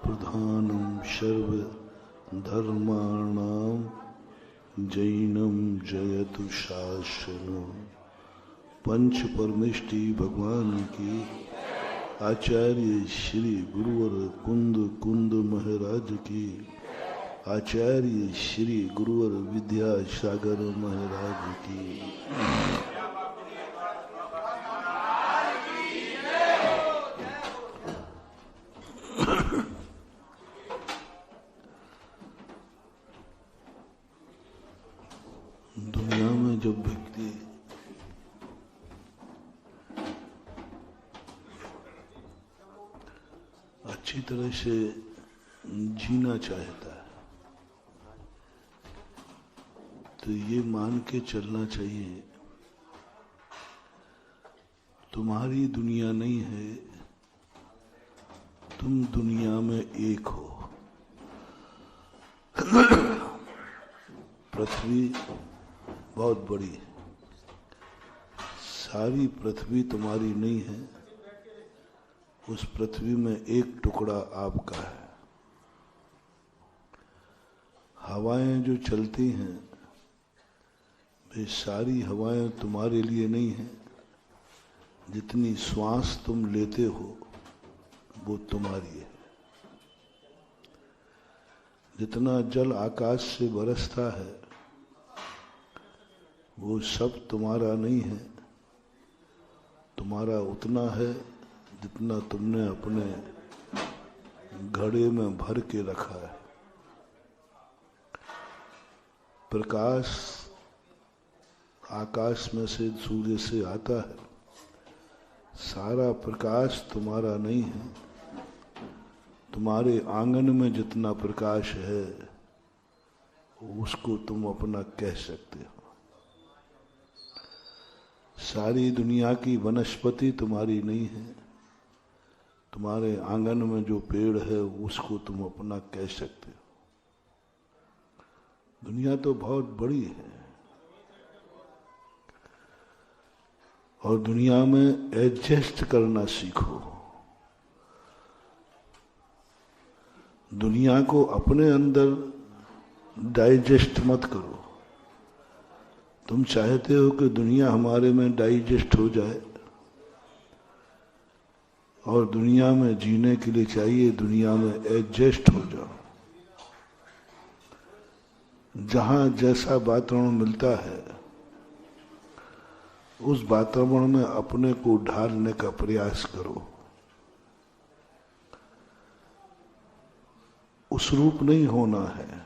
प्रधानं सर्व धर्माणां जैनं जयतु शासनं। पंच परमेष्टि भगवान की आचार्य श्री गुरुवर कुंद कुंद महाराज की आचार्य श्री गुरुवर विद्यासागर महाराज की दुनिया में जब व्यक्ति अच्छी तरह से जीना चाहता है तो ये मान के चलना चाहिए तुम्हारी दुनिया नहीं है, तुम दुनिया में एक हो। पृथ्वी बहुत बड़ी है, सारी पृथ्वी तुम्हारी नहीं है, उस पृथ्वी में एक टुकड़ा आपका है। हवाएं जो चलती हैं वे सारी हवाएं तुम्हारे लिए नहीं हैं, जितनी श्वास तुम लेते हो वो तुम्हारी है। जितना जल आकाश से बरसता है वो सब तुम्हारा नहीं है, तुम्हारा उतना है जितना तुमने अपने घड़े में भर के रखा है। प्रकाश आकाश में से सूर्य से आता है, सारा प्रकाश तुम्हारा नहीं है। तुम्हारे आंगन में जितना प्रकाश है उसको तुम अपना कह सकते हो। सारी दुनिया की वनस्पति तुम्हारी नहीं है, तुम्हारे आंगन में जो पेड़ है उसको तुम अपना कह सकते हो। दुनिया तो बहुत बड़ी है और दुनिया में एडजस्ट करना सीखो। दुनिया को अपने अंदर डाइजेस्ट मत करो। तुम चाहते हो कि दुनिया हमारे में डाइजेस्ट हो जाए और दुनिया में जीने के लिए चाहिए दुनिया में एडजस्ट हो जाओ। जहां जैसा वातावरण मिलता है उस वातावरण में अपने को ढालने का प्रयास करो। उस रूप नहीं होना है,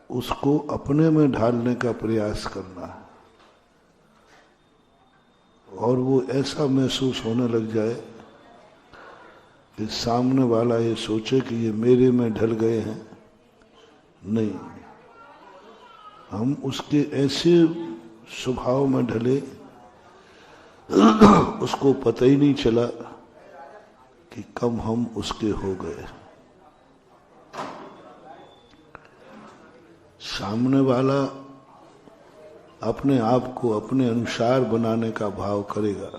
उसको अपने में ढालने का प्रयास करना है और वो ऐसा महसूस होने लग जाए कि सामने वाला ये सोचे कि ये मेरे में ढल गए हैं। नहीं, हम उसके ऐसे स्वभाव में ढले उसको पता ही नहीं चला कि कब हम उसके हो गए। सामने वाला अपने आप को अपने अनुसार बनाने का भाव करेगा,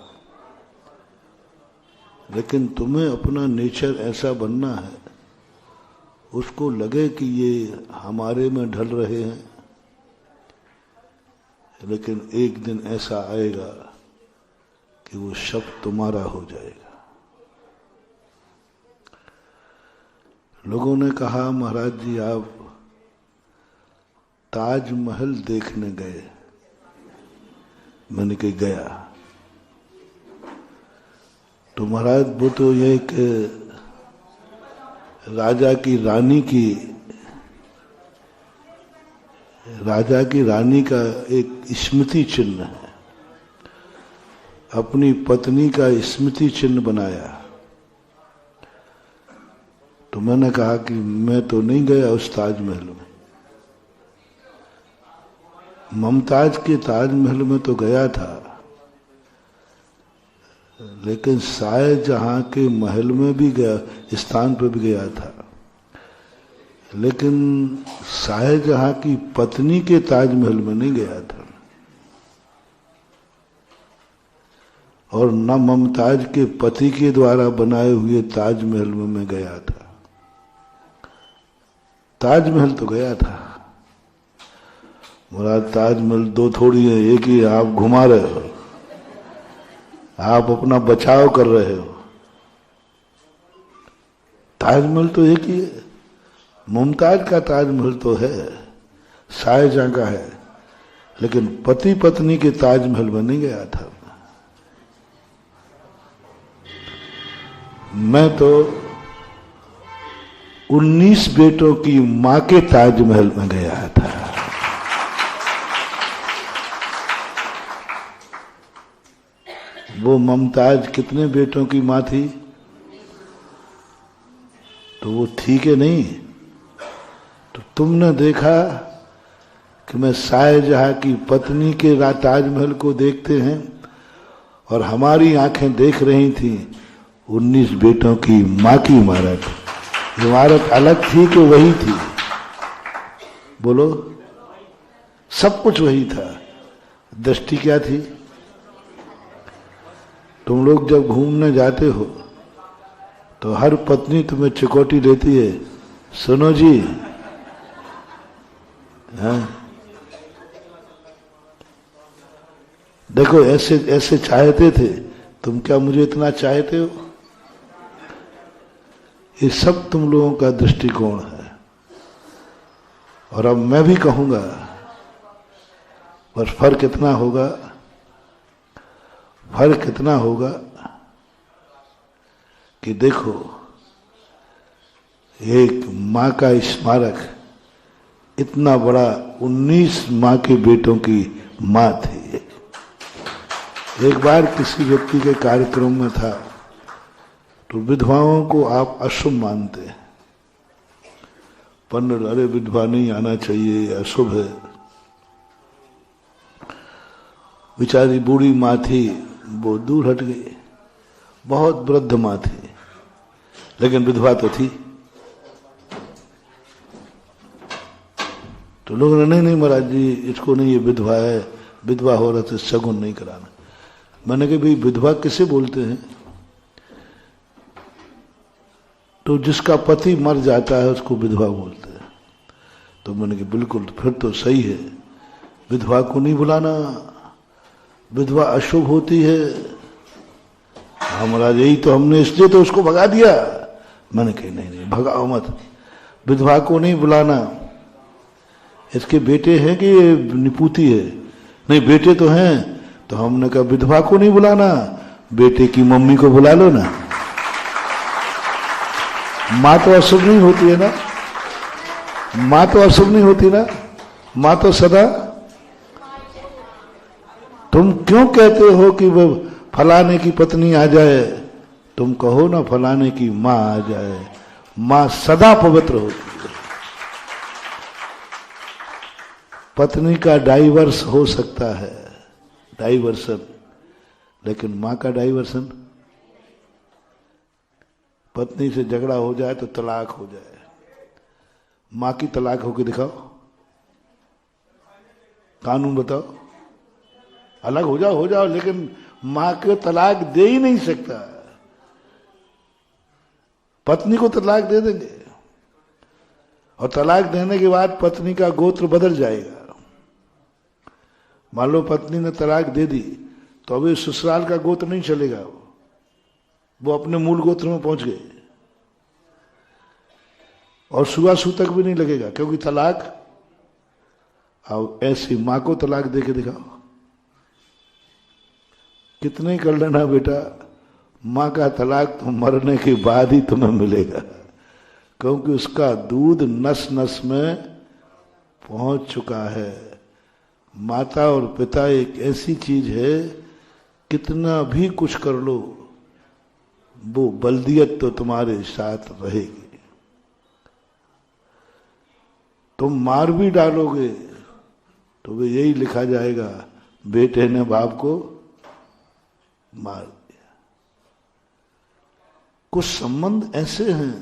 लेकिन तुम्हें अपना नेचर ऐसा बनना है उसको लगे कि ये हमारे में ढल रहे हैं, लेकिन एक दिन ऐसा आएगा कि वो सब तुम्हारा हो जाएगा। लोगों ने कहा महाराज जी आप ताजमहल देखने गए। मैंने कहा गया। तो महाराज वो तो ये एक राजा की रानी का एक स्मृति चिन्ह है, अपनी पत्नी का स्मृति चिन्ह बनाया। तो मैंने कहा कि मैं तो नहीं गया उस ताजमहल में। मुमताज के ताजमहल में तो गया था, लेकिन शाहजहां के महल में भी गया, स्थान पर भी गया था, लेकिन शाहजहां की पत्नी के ताजमहल में नहीं गया था। और न मुमताज के पति के द्वारा बनाए हुए ताजमहल में मैं गया था। ताजमहल तो गया था, मुराद ताजमहल दो थोड़ी है, एक ही है। आप घुमा रहे हो, आप अपना बचाव कर रहे हो। ताजमहल तो एक ही है। मुमताज का ताजमहल तो है, शाहजहां का है, लेकिन पति पत्नी के ताजमहल में नहीं गया था। मैं तो 19 बेटों की मां के ताजमहल में गया था। वो मुमताज कितने बेटों की मां थी? तो वो थी कि नहीं? तो तुमने देखा कि मैं शाहजहां की पत्नी के ताजमहल को देखते हैं और हमारी आंखें देख रही थी 19 बेटों की मां की इमारत। इमारत अलग थी कि वही थी? बोलो, सब कुछ वही था। दृष्टि क्या थी? तुम लोग जब घूमने जाते हो तो हर पत्नी तुम्हें चिकोटी लेती है, सुनो जी, हाँ देखो ऐसे ऐसे चाहते थे, तुम क्या मुझे इतना चाहते हो? ये सब तुम लोगों का दृष्टिकोण है। और अब मैं भी कहूंगा, पर फर्क इतना होगा, फर्क इतना होगा कि देखो, एक मां का स्मारक इतना बड़ा, 19 मां के बेटों की मां थी। एक बार किसी व्यक्ति के कार्यक्रम में था, तो विधवाओं को आप अशुभ मानते हैं। पंडित, अरे विधवा नहीं आना चाहिए, अशुभ है। बेचारी बूढ़ी माँ थी, वो दूर हट गई। बहुत वृद्ध माँ थी, लेकिन विधवा तो थी। तो लोग ने, नहीं महाराज जी, इसको नहीं, ये विधवा है, विधवा हो रहा तो शगुन नहीं कराना। मैंने कहा भाई विधवा किसे बोलते हैं? तो जिसका पति मर जाता है उसको विधवा बोलते हैं। तो मैंने कहा बिल्कुल, फिर तो सही है, विधवा को नहीं बुलाना, विधवा अशुभ होती है। हमारा यही तो, हमने इसलिए तो उसको भगा दिया। मैंने कहा नहीं नहीं, भगाओ मत, विधवा को नहीं बुलाना। इसके बेटे हैं कि ये निपूती है? नहीं, बेटे तो हैं। तो हमने कहा विधवा को नहीं बुलाना, बेटे की मम्मी को बुला लो ना। माँ तो अशुभ नहीं होती है ना, माँ तो अशुभ नहीं होती ना, माँ तो सदा। तुम क्यों कहते हो कि वो फलाने की पत्नी आ जाए? तुम कहो ना फलाने की माँ आ जाए। माँ सदा पवित्र होती है। पत्नी का डाइवर्स हो सकता है, डाइवर्सन, लेकिन माँ का डाइवर्सन, पत्नी से झगड़ा हो जाए तो तलाक हो जाए, माँ की तलाक होके दिखाओ, कानून बताओ। अलग हो जाओ, लेकिन माँ को तलाक दे ही नहीं सकता। पत्नी को तलाक दे देंगे, और तलाक देने के बाद पत्नी का गोत्र बदल जाएगा। मान लो पत्नी ने तलाक दे दी, तो अभी ससुराल का गोत्र नहीं चलेगा, वो अपने मूल गोत्र में पहुंच गए, और छुआछूत भी नहीं लगेगा, क्योंकि तलाक। अब ऐसी माँ को तलाक दे के दिखाओ, कितने कर लेना बेटा, माँ का तलाक तो मरने के बाद ही तुम्हें मिलेगा, क्योंकि उसका दूध नस नस में पहुंच चुका है। माता और पिता एक ऐसी चीज है, कितना भी कुछ कर लो, वो बल्दियत तो तुम्हारे साथ रहेगी। तुम मार भी डालोगे तो वे यही लिखा जाएगा, बेटे ने बाप को मार दिया। कुछ संबंध ऐसे हैं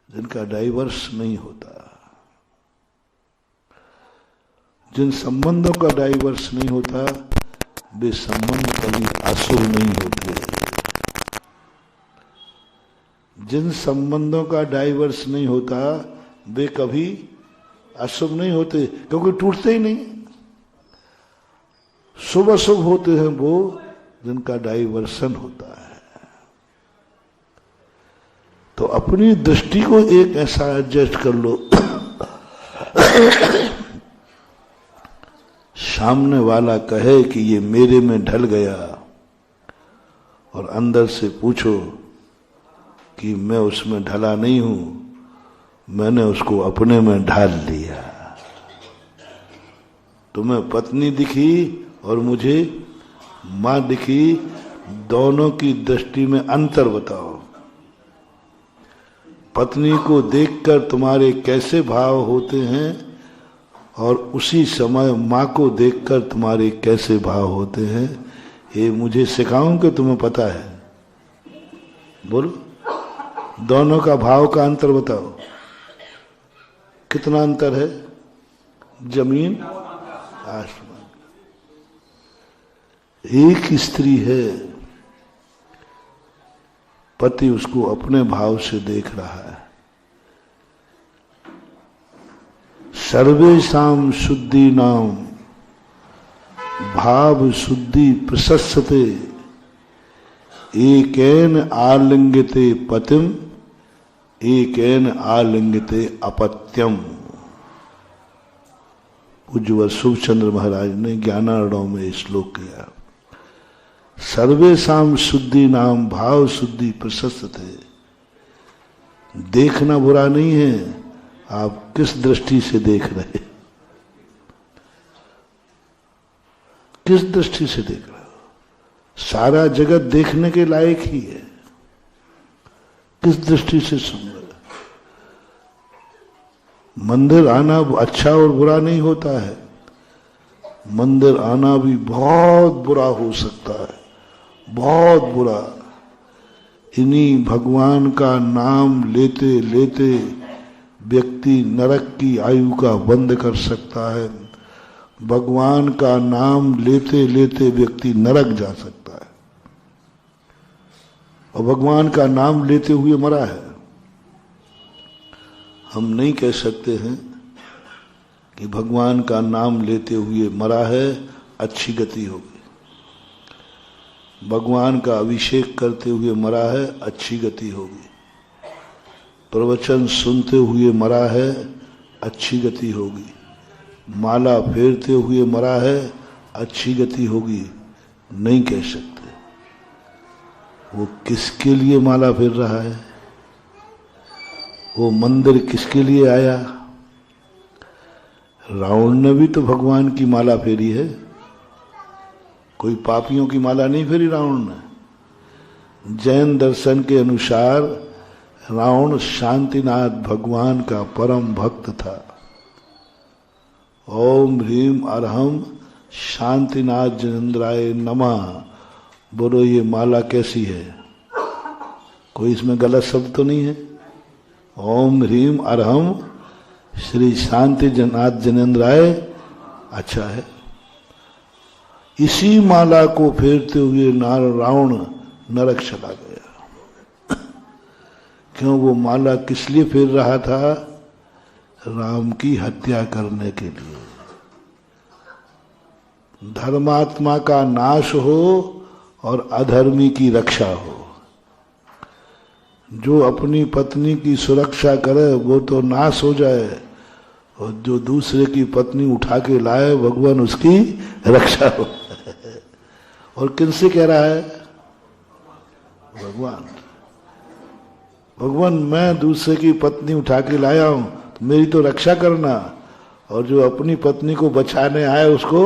जिनका डाइवर्स नहीं होता। जिन संबंधों का डाइवर्स नहीं होता, वे संबंध कभी अशुभ नहीं होते। जिन संबंधों का डाइवर्स नहीं होता वे कभी अशुभ नहीं होते, क्योंकि टूटते ही नहीं। शुभ अशुभ होते हैं वो जिनका डाइवर्सन होता है। तो अपनी दृष्टि को एक ऐसा एडजस्ट कर लो, सामने वाला कहे कि ये मेरे में ढल गया, और अंदर से पूछो कि मैं उसमें ढला नहीं हूं, मैंने उसको अपने में ढाल लिया। तुम्हें पत्नी दिखी और मुझे मां दिखी, दोनों की दृष्टि में अंतर बताओ। पत्नी को देखकर तुम्हारे कैसे भाव होते हैं और उसी समय मां को देखकर तुम्हारे कैसे भाव होते हैं, ये मुझे सिखाऊं कि तुम्हें पता है? बोलो, दोनों का भाव का अंतर बताओ। कितना अंतर है? जमीन आसमान। एक स्त्री है, पति उसको अपने भाव से देख रहा है। सर्वेषां शुद्धि नाम भाव शुद्धि प्रशस्यते, एकेन आलिंगते पतिम एकेन आलिंगते अपत्यम। पूज्य शुभचंद्र महाराज ने ज्ञानार्णव में श्लोक किया। सर्वेषां शुद्धि नाम भाव शुद्धि प्रशस्यते। देखना बुरा नहीं है, आप किस दृष्टि से देख रहे, किस दृष्टि से देख रहे हो। सारा जगत देखने के लायक ही है, किस दृष्टि से सुन रहे। मंदिर आना अच्छा और बुरा नहीं होता है, मंदिर आना भी बहुत बुरा हो सकता है, बहुत बुरा। इन्हीं भगवान का नाम लेते लेते व्यक्ति नरक की आयु का बंद कर सकता है, भगवान का नाम लेते लेते व्यक्ति नरक जा सकता है, और भगवान का नाम लेते हुए मरा है। हम नहीं कह सकते हैं कि भगवान का नाम लेते हुए मरा है, अच्छी गति होगी। भगवान का अभिषेक करते हुए मरा है, अच्छी गति होगी। प्रवचन सुनते हुए मरा है, अच्छी गति होगी। माला फेरते हुए मरा है, अच्छी गति होगी। नहीं कह सकते। वो किसके लिए माला फेर रहा है, वो मंदिर किसके लिए आया। रावण ने भी तो भगवान की माला फेरी है, कोई पापियों की माला नहीं फेरी रावण ने। जैन दर्शन के अनुसार रावण शांतिनाथ भगवान का परम भक्त था। ओम ह्रीम अरहम शांतिनाथ जनेन्द्राय नमः। बोलो, ये माला कैसी है? कोई इसमें गलत शब्द तो नहीं है? ओम ह्रीम अरहम श्री शांति नाथ जनेन्द्राय, अच्छा है। इसी माला को फेरते हुए रावण नरक चला गया। क्यों? वो माला किस लिए फेर रहा था? राम की हत्या करने के लिए। धर्मात्मा का नाश हो और अधर्मी की रक्षा हो। जो अपनी पत्नी की सुरक्षा करे वो तो नाश हो जाए, और जो दूसरे की पत्नी उठा के लाए भगवान उसकी रक्षा हो। और किनसे कह रहा है? भगवान। भगवान, मैं दूसरे की पत्नी उठा के लाया हूं, तो मेरी तो रक्षा करना, और जो अपनी पत्नी को बचाने आए उसको।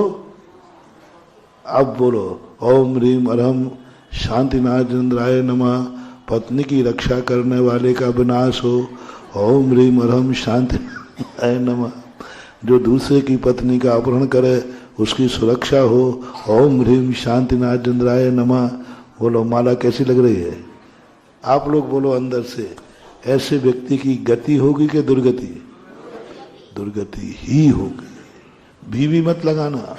अब बोलो, ओम ह्रीम अरहम शांतिनाथ जनेन्द्राय नमः। पत्नी की रक्षा करने वाले का विनाश हो। ओम ह्रीम अरहम शांतिनाथाय नमः। जो दूसरे की पत्नी का अपहरण करे उसकी सुरक्षा हो। ओम ह्रीम शांतिनाथ जनेन्द्राय नमः। बोलो, माला कैसी लग रही है? आप लोग बोलो अंदर से। ऐसे व्यक्ति की गति होगी कि दुर्गति? दुर्गति ही होगी। भी मत लगाना।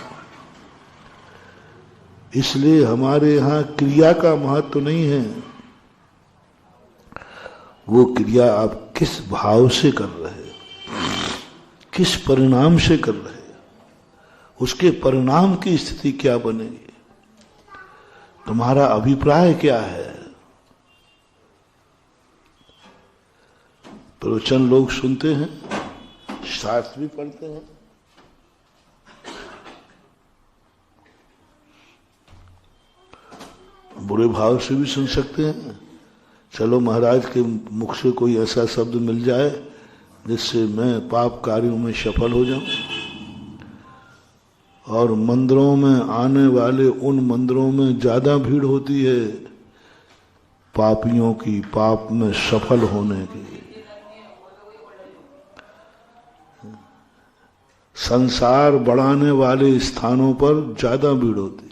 इसलिए हमारे यहाँ क्रिया का महत्व तो नहीं है, वो क्रिया आप किस भाव से कर रहे हैं, किस परिणाम से कर रहे हैं, उसके परिणाम की स्थिति क्या बनेगी, तुम्हारा अभिप्राय क्या है। प्रवचन लोग सुनते हैं, शास्त्र भी पढ़ते हैं, बुरे भाव से भी सुन सकते हैं। चलो महाराज के मुख से कोई ऐसा शब्द मिल जाए जिससे मैं पाप कार्यों में सफल हो जाऊं। और मंदिरों में आने वाले उन मंदिरों में ज्यादा भीड़ होती है पापियों की, पाप में सफल होने की। संसार बढ़ाने वाले स्थानों पर ज्यादा भीड़ होती है,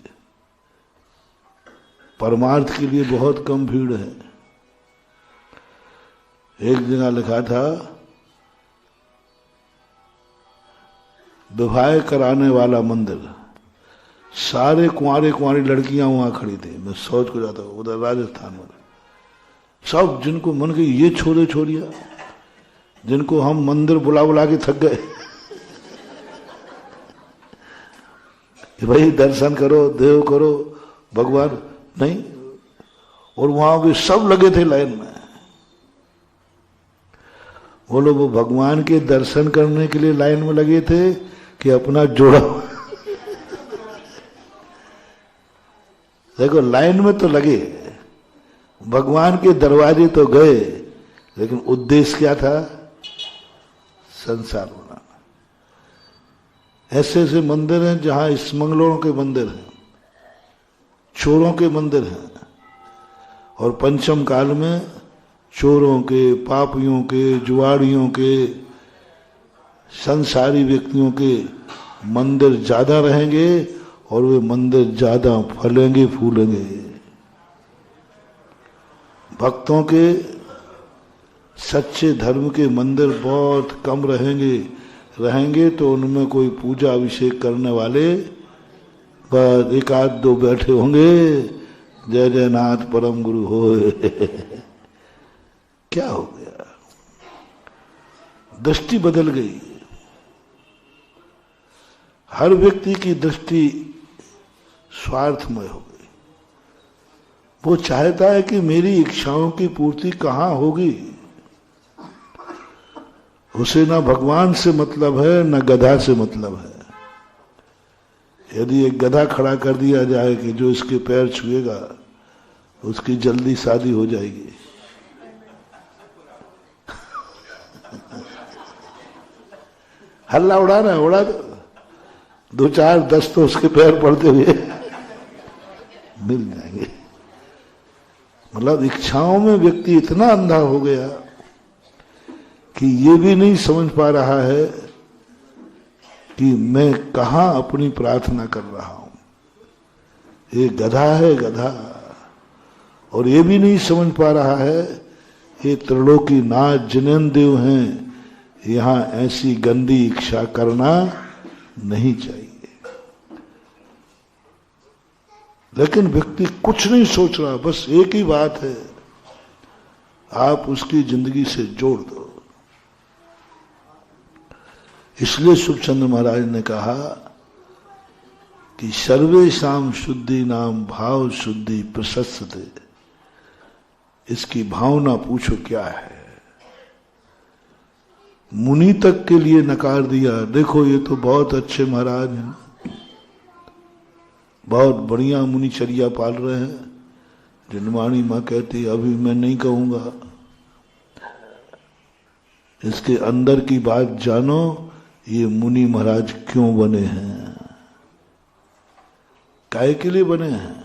परमार्थ के लिए बहुत कम भीड़ है। एक जगह लिखा था विवाह कराने वाला मंदिर, सारे कुंवारे कुंवारी लड़कियां वहां खड़ी थी। मैं सोच को जाता हूं उधर राजस्थान में, सब जिनको मन के ये छोरे छोरिया जिनको हम मंदिर बुला बुला के थक गए कि भाई दर्शन करो, देव करो, भगवान नहीं। और वहां भी सब लगे थे लाइन में। वो लोग वो भगवान के दर्शन करने के लिए लाइन में लगे थे कि अपना जोड़ा देखो लाइन में तो लगे, भगवान के दरवाजे तो गए, लेकिन उद्देश्य क्या था? संसार बनाना। ऐसे ऐसे मंदिर हैं जहां स्मगलरों के मंदिर हैं, चोरों के मंदिर हैं, और पंचम काल में चोरों के, पापियों के, जुआड़ियों के, संसारी व्यक्तियों के मंदिर ज्यादा रहेंगे और वे मंदिर ज्यादा फलेंगे फूलेंगे। भक्तों के, सच्चे धर्म के मंदिर बहुत कम रहेंगे तो उनमें कोई पूजा अभिषेक करने वाले बस एक आध दो बैठे होंगे, जय जय नाथ परम गुरु होए क्या हो गया? दृष्टि बदल गई। हर व्यक्ति की दृष्टि स्वार्थमय हो गई। वो चाहता है कि मेरी इच्छाओं की पूर्ति कहां होगी। उसे ना भगवान से मतलब है, ना गधा से मतलब है। यदि एक गधा खड़ा कर दिया जाए कि जो इसके पैर छुएगा उसकी जल्दी शादी हो जाएगी, हल्ला उड़ाना है, उड़ा दो, 2 4 10 तो उसके पैर पड़ते हुए मिल जाएंगे। मतलब इच्छाओं में व्यक्ति इतना अंधा हो गया कि ये भी नहीं समझ पा रहा है कि मैं कहां अपनी प्रार्थना कर रहा हूं। ये गधा है, गधा। और ये भी नहीं समझ पा रहा है ये त्रिलोकी नाथ जिनेंद्र हैं, यहां ऐसी गंदी इच्छा करना नहीं चाहिए। लेकिन व्यक्ति कुछ नहीं सोच रहा, बस एक ही बात है, आप उसकी जिंदगी से जोड़ दो। इसलिए सुखचंद्र महाराज ने कहा कि सर्वेषां शुद्धि नाम भाव शुद्धि प्रशस्यते। इसकी भावना पूछो क्या है। मुनि तक के लिए नकार दिया। देखो ये तो बहुत अच्छे महाराज हैं, बहुत बढ़िया मुनिचर्या पाल रहे हैं। जिनवाणी माँ कहती अभी मैं नहीं कहूंगा, इसके अंदर की बात जानो, ये मुनि महाराज क्यों बने हैं, काहे के लिए बने हैं,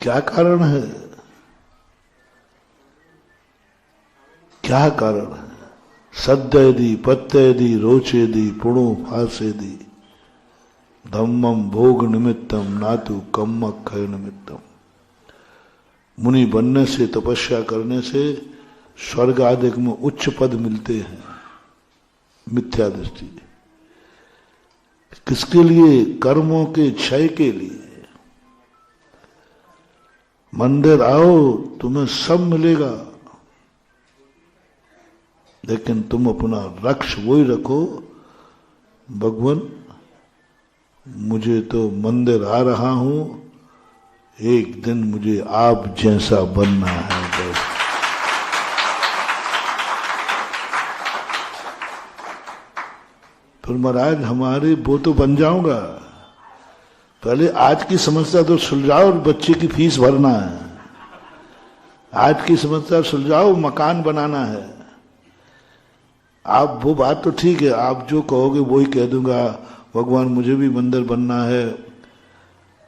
क्या कारण है, क्या कारण है। सद्यदि पत्यदि रोचेदि पुणो फासेदि धम्मम भोग निमित्तम नातु कम्मक्षय निमित्तम। मुनि बनने से, तपस्या करने से स्वर्ग आदि में उच्च पद मिलते हैं। मिथ्या दृष्टि किसके लिए? कर्मों के क्षय के लिए। मंदिर आओ, तुम्हें सब मिलेगा, लेकिन तुम अपना लक्ष्य वही रखो, भगवान मुझे तो मंदिर आ रहा हूं, एक दिन मुझे आप जैसा बनना है। बस फिर महाराज हमारे वो तो बन जाऊंगा, पहले आज की समस्या तो सुलझाओ, और बच्चे की फीस भरना है। आज की समस्या सुलझाओ, मकान बनाना है। आप वो बात तो ठीक है, आप जो कहोगे वो ही कह दूंगा, भगवान मुझे भी मंदिर बनना है,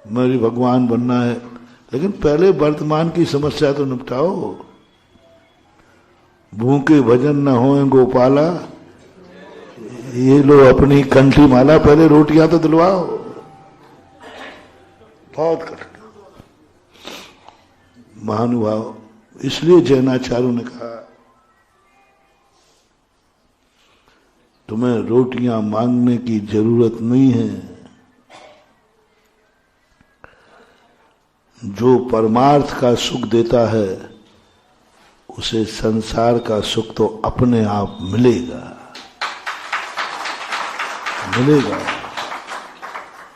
मेरी भगवान बनना है, लेकिन पहले वर्तमान की समस्या तो निपटाओ। भूखे भजन न होए गोपाला, ये लो अपनी कंठी माला, पहले रोटियां तो दिलवाओ। बहुत कठिन महानुभाव, इसलिए जैनाचार्यों ने कहा तुम्हें रोटियां मांगने की जरूरत नहीं है, जो परमार्थ का सुख देता है उसे संसार का सुख तो अपने आप मिलेगा, मिलेगा।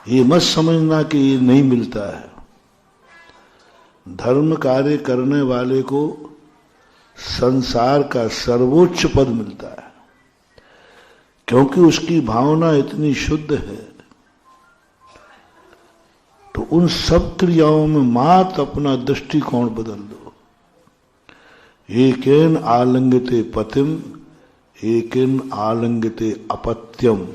ये मत समझना कि ये नहीं मिलता है। धर्म कार्य करने वाले को संसार का सर्वोच्च पद मिलता है, क्योंकि उसकी भावना इतनी शुद्ध है। तो उन सब क्रियाओं में मात्र अपना दृष्टिकोण बदल दो। एकेन आलिंगते पतिम, एकेन आलिंगते अपत्यम।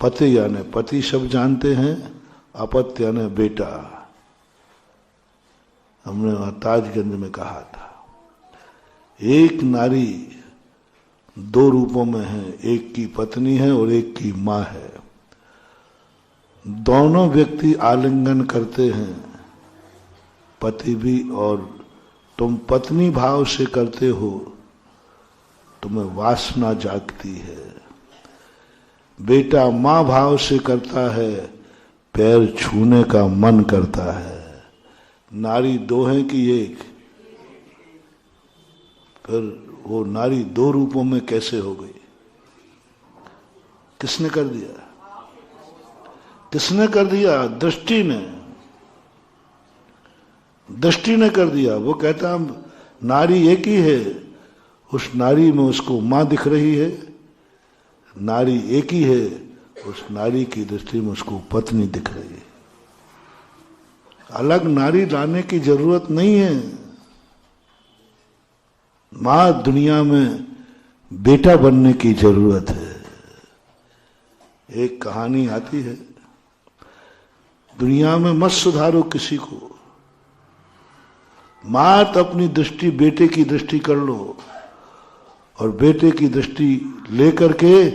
पति यानी पति सब जानते हैं, अपत्य यानी बेटा। हमने वहां ताजगंज में कहा था, एक नारी दो रूपों में है, एक की पत्नी है और एक की मां है। दोनों व्यक्ति आलिंगन करते हैं, पति भी, और तुम पत्नी भाव से करते हो, तुम्हें वासना जागती है। बेटा मां भाव से करता है, पैर छूने का मन करता है। नारी दो है कि एक? फिर वो नारी दो रूपों में कैसे हो गई? किसने कर दिया? किसने कर दिया? दृष्टि ने, दृष्टि ने कर दिया। वो कहता नारी एक ही है, उस नारी में उसको मां दिख रही है। नारी एक ही है, उस नारी की दृष्टि में उसको पत्नी दिख रही है। अलग नारी लाने की जरूरत नहीं है। मां दुनिया में बेटा बनने की जरूरत है। एक कहानी आती है, दुनिया में मत सुधारो किसी को, मात अपनी दृष्टि बेटे की दृष्टि कर लो, और बेटे की दृष्टि लेकर के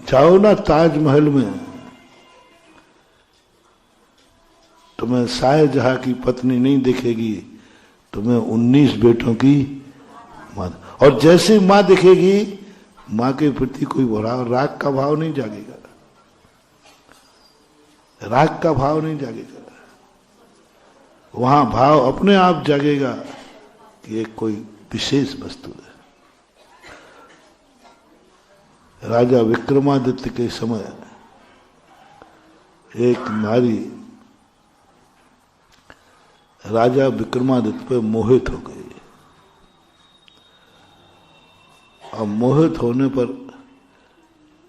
जाओ ना ताजमहल में, तुम्हें शाहजहां की पत्नी नहीं दिखेगी, तुम्हें 19 बेटों की मां। और जैसे मां दिखेगी, मां के प्रति कोई राग का भाव नहीं जागेगा, राग का भाव नहीं जागेगा। वहां भाव अपने आप जागेगा कि एक कोई विशेष वस्तु है। राजा विक्रमादित्य के समय एक नारी राजा विक्रमादित्य पर मोहित हो गई। अब मोहित होने पर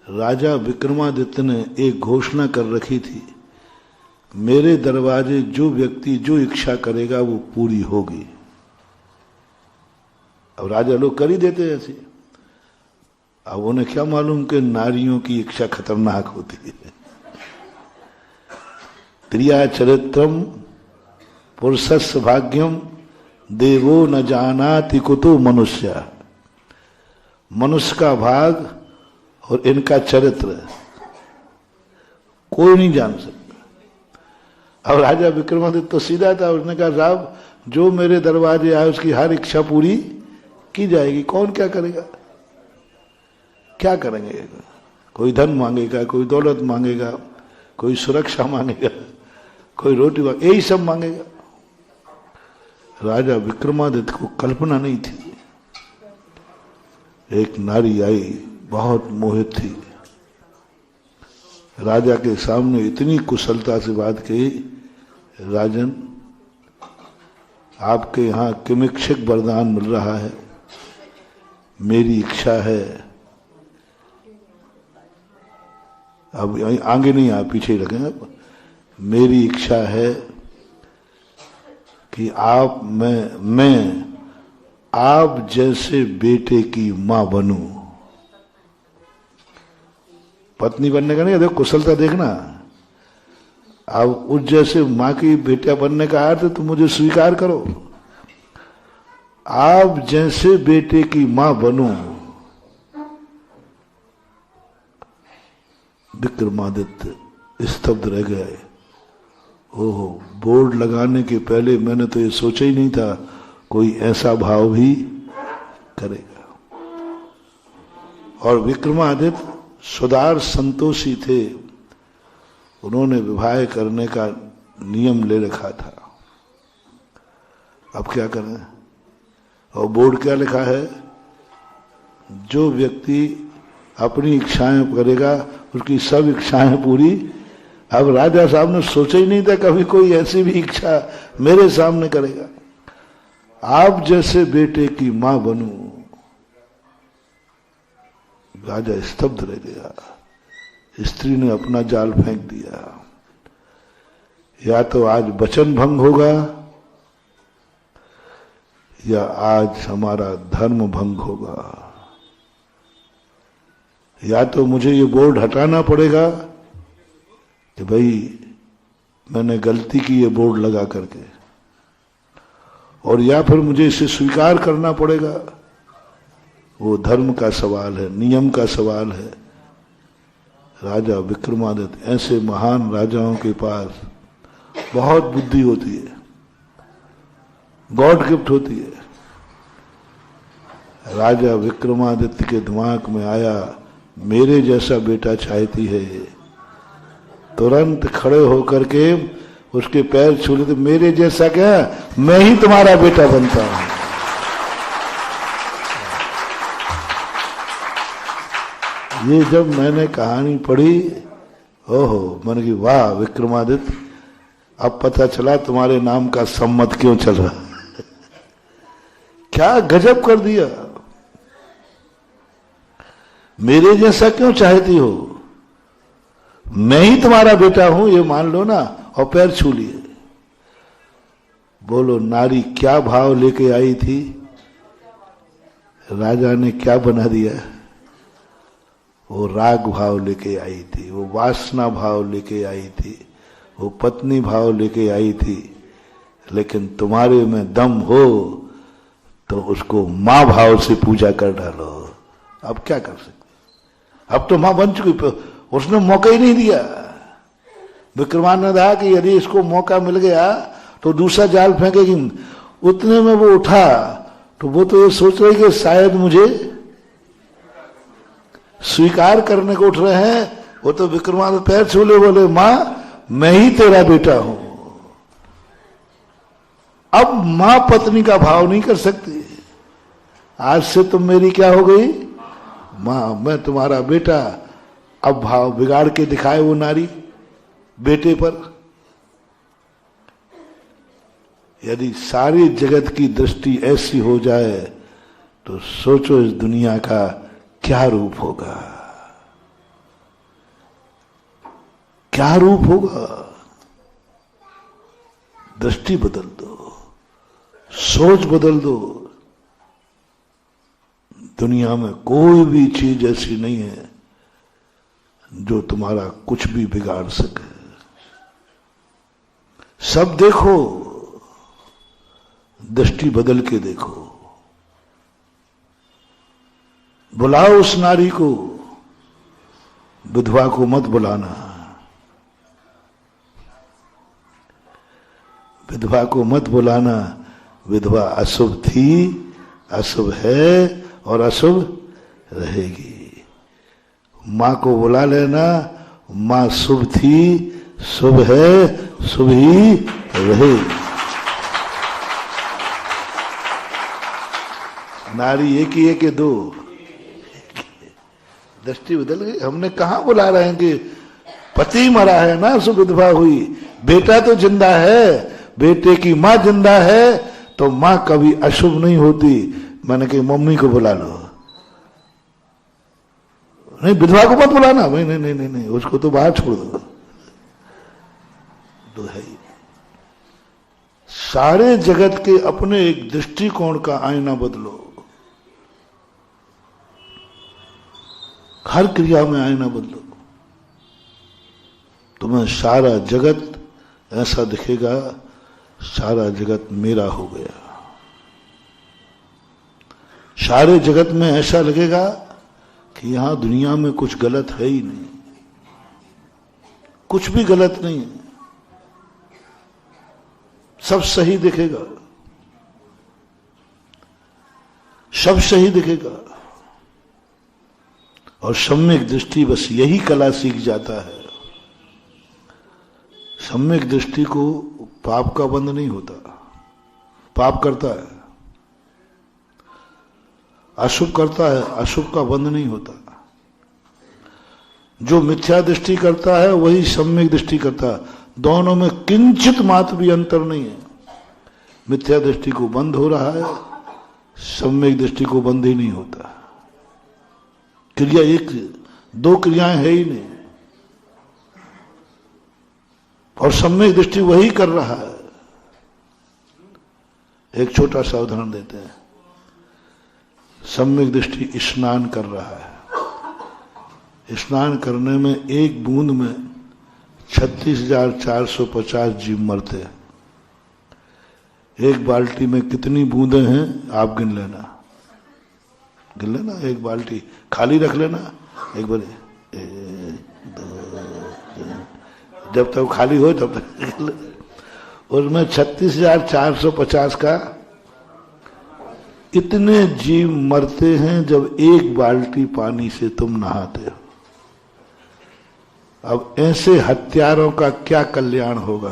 राजा विक्रमादित्य ने एक घोषणा कर रखी थी, मेरे दरवाजे जो व्यक्ति जो इच्छा करेगा वो पूरी होगी। अब राजा लोग कर ही देते ऐसे। अब उन्हें क्या मालूम कि नारियों की इच्छा खतरनाक होती है। क्रिया चरित्रम पुरुषस्य भाग्यम देवो न जानाति कुतो मनुष्य। मनुष्य का भाग और इनका चरित्र कोई नहीं जान सकता। अब राजा विक्रमादित्य तो सीधा था, उसने कहा साहब जो मेरे दरवाजे आए उसकी हर इच्छा पूरी की जाएगी। कौन क्या करेगा? क्या करेंगे? कोई धन मांगेगा, कोई दौलत मांगेगा, कोई सुरक्षा मांगेगा, कोई रोटी मांगेगा, यही सब मांगेगा। राजा विक्रमादित्य को कल्पना नहीं थी। एक नारी आई, बहुत मोहित थी, राजा के सामने इतनी कुशलता से बात कही, राजन आपके यहाँ किमिक्षक वरदान मिल रहा है, मेरी इच्छा है, अब आगे नहीं आ पीछे ही लगे, मेरी इच्छा है कि मैं आप जैसे बेटे की मां बनूं। पत्नी बनने का नहीं, देखो कुशलता देखना। अब उस जैसे मां की बेटा बनने का अर्थ तुम मुझे स्वीकार करो, आप जैसे बेटे की मां बनूं। विक्रमादित्य स्तब्ध रह गए। ओहो, बोर्ड लगाने के पहले मैंने तो ये सोचा ही नहीं था कोई ऐसा भाव भी करेगा। और विक्रमादित्य सुदार संतोषी थे, उन्होंने विवाह करने का नियम ले रखा था। अब क्या करें? और बोर्ड क्या लिखा है? जो व्यक्ति अपनी इच्छाएं करेगा उसकी सब इच्छाएं पूरी। अब राजा साहब ने सोचा ही नहीं था कभी कोई ऐसी भी इच्छा मेरे सामने करेगा। आप जैसे बेटे की मां बनूं। राजा स्तब्ध रह गया। स्त्री ने अपना जाल फेंक दिया। या तो आज वचन भंग होगा या आज हमारा धर्म भंग होगा। या तो मुझे ये बोर्ड हटाना पड़ेगा कि भाई मैंने गलती की ये बोर्ड लगा करके, और या फिर मुझे इसे स्वीकार करना पड़ेगा। वो धर्म का सवाल है, नियम का सवाल है। राजा विक्रमादित्य, ऐसे महान राजाओं के पास बहुत बुद्धि होती है, गॉड गिफ्ट होती है। राजा विक्रमादित्य के दिमाग में आया, मेरे जैसा बेटा चाहती है। तुरंत खड़े होकर के उसके पैर छू लेते, मेरे जैसा क्या, मैं ही तुम्हारा बेटा बनता हूं। ये जब मैंने कहानी पढ़ी, ओहो, मैंने कहा वाह विक्रमादित्य, अब पता चला तुम्हारे नाम का सम्मत क्यों चल रहा है। क्या गजब कर दिया। मेरे जैसा क्यों चाहती हो, मैं ही तुम्हारा बेटा हूं, ये मान लो ना, और पैर छू लिए। बोलो नारी क्या भाव लेके आई थी, राजा ने क्या बना दिया। वो राग भाव लेके आई थी, वो वासना भाव लेके आई थी, वो पत्नी भाव लेके आई थी। लेकिन तुम्हारे में दम हो तो उसको मां भाव से पूजा कर डालो। अब क्या कर सकते, अब तो मां बन चुकी, उसने मौका ही नहीं दिया। विक्रमादित्य ने कहा कि यदि इसको मौका मिल गया तो दूसरा जाल फेंकेगी। उतने में वो उठा तो वो तो ये सोच रही कि शायद मुझे स्वीकार करने को उठ रहे हैं। वो तो विक्रमादित्य पैर छूले, बोले मां मैं ही तेरा बेटा हूं। अब मां पत्नी का भाव नहीं कर सकती। आज से तुम मेरी क्या हो गई, मां, मैं तुम्हारा बेटा। अब भाव बिगाड़ के दिखाए वो नारी बेटे पर। यदि सारी जगत की दृष्टि ऐसी हो जाए तो सोचो इस दुनिया का क्या रूप होगा, क्या रूप होगा। दृष्टि बदल दो, सोच बदल दो। दुनिया में कोई भी चीज ऐसी नहीं है जो तुम्हारा कुछ भी बिगाड़ सके। सब देखो, दृष्टि बदल के देखो। बुलाओ उस नारी को, विधवा को मत बुलाना। विधवा को मत बुलाना। विधवा अशुभ थी, अशुभ है और अशुभ रहेगी। माँ को बुला लेना, माँ शुभ थी, शुभ है, शुभ ही रहे। नारी एक ही है कि दो? दृष्टि बदल गई। हमने कहाँ बुला रहे हैं कि पति मरा है ना, सो विधवा हुई, बेटा तो जिंदा है, बेटे की माँ जिंदा है, तो माँ कभी अशुभ नहीं होती। मैंने कहा मम्मी को बुला लो। नहीं, विधवा को मत बुलाना। नहीं नहीं नहीं नहीं, उसको तो बाहर छोड़ दो। तो है ही। सारे जगत के अपने एक दृष्टिकोण का आईना बदलो। हर क्रिया में आईना बदलो, तुम्हें सारा जगत ऐसा दिखेगा, सारा जगत मेरा हो गया। सारे जगत में ऐसा लगेगा कि यहां दुनिया में कुछ गलत है ही नहीं, कुछ भी गलत नहीं है, सब सही दिखेगा, सब सही दिखेगा। और सम्यक दृष्टि बस यही कला सीख जाता है। सम्यक दृष्टि को पाप का बंध नहीं होता, पाप करता है, अशुभ करता है, अशुभ का बंध नहीं होता। जो मिथ्या दृष्टि करता है वही सम्यक दृष्टि करता है। दोनों में किंचित मात्र भी अंतर नहीं है। मिथ्या दृष्टि को बंद हो रहा है, सम्यक दृष्टि को बंद ही नहीं होता। क्रिया एक, दो क्रियाएं है ही नहीं, और सम्यक दृष्टि वही कर रहा है। एक छोटा सा उदाहरण देते हैं। सम्यक दृष्टि स्नान कर रहा है। स्नान करने में एक बूंद में 36,450 जीव मरते हैं। एक बाल्टी में कितनी बूंदें हैं आप गिन लेना, गिन लेना। एक बाल्टी खाली रख लेना, एक बार, जब तक खाली हो तब तक। उसमें 36,450 का इतने जीव मरते हैं जब एक बाल्टी पानी से तुम नहाते हो। अब ऐसे हत्यारों का क्या कल्याण होगा?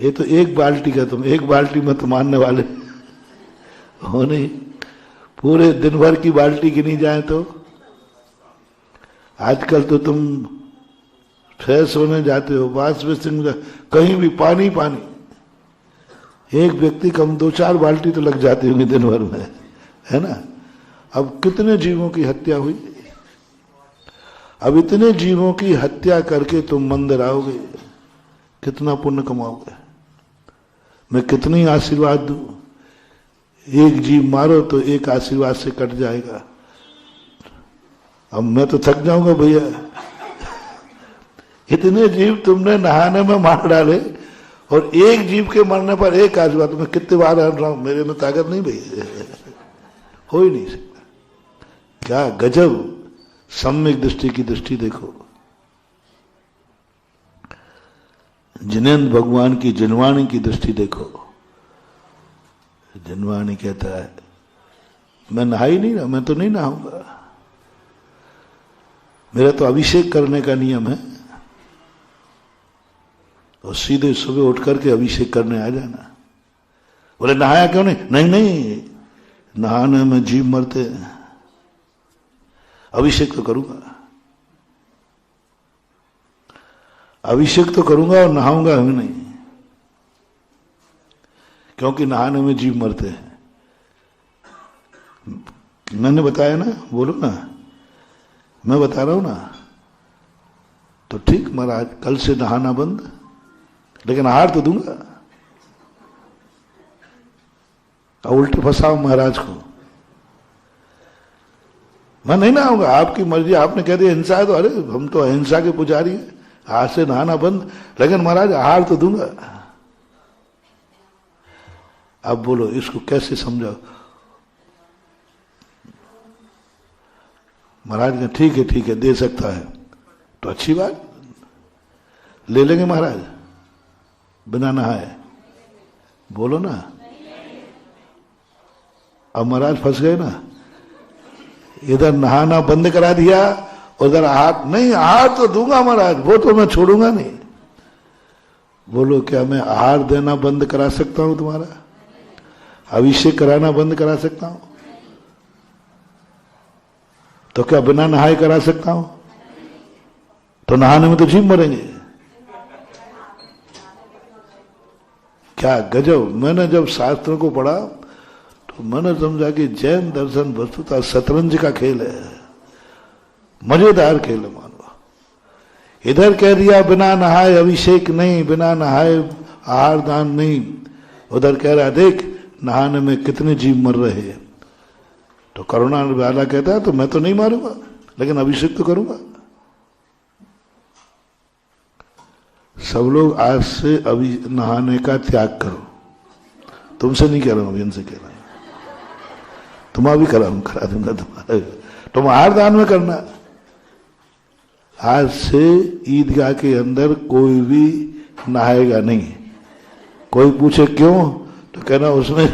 ये तो एक बाल्टी का, तुम एक बाल्टी में तो मानने वाले हो नहीं। पूरे दिन भर की बाल्टी गिनी जाए तो आजकल तो तुम फ्रेश होने जाते हो, वाश बेसिन में कहीं भी पानी पानी, एक व्यक्ति कम 2-4 बाल्टी तो लग जाती होंगी दिन भर में, है ना। अब कितने जीवों की हत्या हुई। अब इतने जीवों की हत्या करके तुम मंदिर आओगे, कितना पुण्य कमाओगे। मैं कितनी आशीर्वाद दूं। एक जीव मारो तो एक आशीर्वाद से कट जाएगा। अब मैं तो थक जाऊंगा भैया। इतने जीव तुमने नहाने में मार डाले, और एक जीव के मरने पर एक आशीर्वाद। मैं कितने बार हट रहा हूं, मेरे में ताकत नहीं भैया, हो ही नहीं सकता। क्या गजब सम्यक दृष्टि की दृष्टि देखो। जिनेंद्र भगवान की जिनवाणी की दृष्टि देखो। जिनवाणी कहता है मैं नहा ही नहीं रहा, मैं तो नहीं नहाऊंगा, मेरा तो अभिषेक करने का नियम है। और सीधे सुबह उठ करके अभिषेक करने आ जाना। बोले नहाया क्यों नहीं? नहीं नहीं, नहाने में जीव मरते हैं, अभिषेक तो करूंगा, अभिषेक तो करूंगा और नहाऊंगा भी नहीं, क्योंकि नहाने में जीव मरते हैं। मैंने बताया ना, बोलो ना, मैं बता रहा हूं ना। तो ठीक महाराज, कल से नहाना बंद, लेकिन आहार तो दूंगा। और उल्टे फंसाओ महाराज को, मैं नहीं नहाऊंगा, आपकी मर्जी, आपने कह दिया हिंसा है तो, अरे हम तो अहिंसा के पुजारी हैं, आज से नहाना बंद, लेकिन महाराज आहार तो दूंगा। अब बोलो इसको कैसे समझाओ? महाराज ने ठीक है दे सकता है, तो अच्छी बात, ले लेंगे महाराज बिना नहाए। बोलो ना। अब महाराज फंस गए ना, इधर नहाना बंद करा दिया, उधर आहार नहीं, आहार तो दूंगा महाराज, वो तो मैं छोड़ूंगा नहीं। बोलो क्या मैं आहार देना बंद करा सकता हूं तुम्हारा? अभिषेक कराना बंद करा सकता हूं? तो क्या बिना नहाए करा सकता हूं? तो नहाने में तो जीव मरेंगे। क्या गजब! मैंने जब शास्त्रों को पढ़ा तो मैंने समझा कि जैन दर्शन वस्तुतः शतरंज का खेल है, मजेदार खेल है। मानो इधर कह दिया बिना नहाए अभिषेक नहीं, बिना नहाए आहार दान नहीं, उधर कह रहा देख नहाने में कितने जीव मर रहे हैं। तो करुणा वाला कहता है तो मैं तो नहीं मारूंगा, लेकिन अभिषेक तो करूंगा। सब लोग आज से अभी नहाने का त्याग करो। तुमसे नहीं कह रहा हूं, अभी इनसे कह रहा हूं। तुम्हारा भी करा दूंगा तुम्हारा। तुम आहार दान में करना। आज से ईदगाह के अंदर कोई भी नहाएगा नहीं। कोई पूछे क्यों, तो कहना उसमें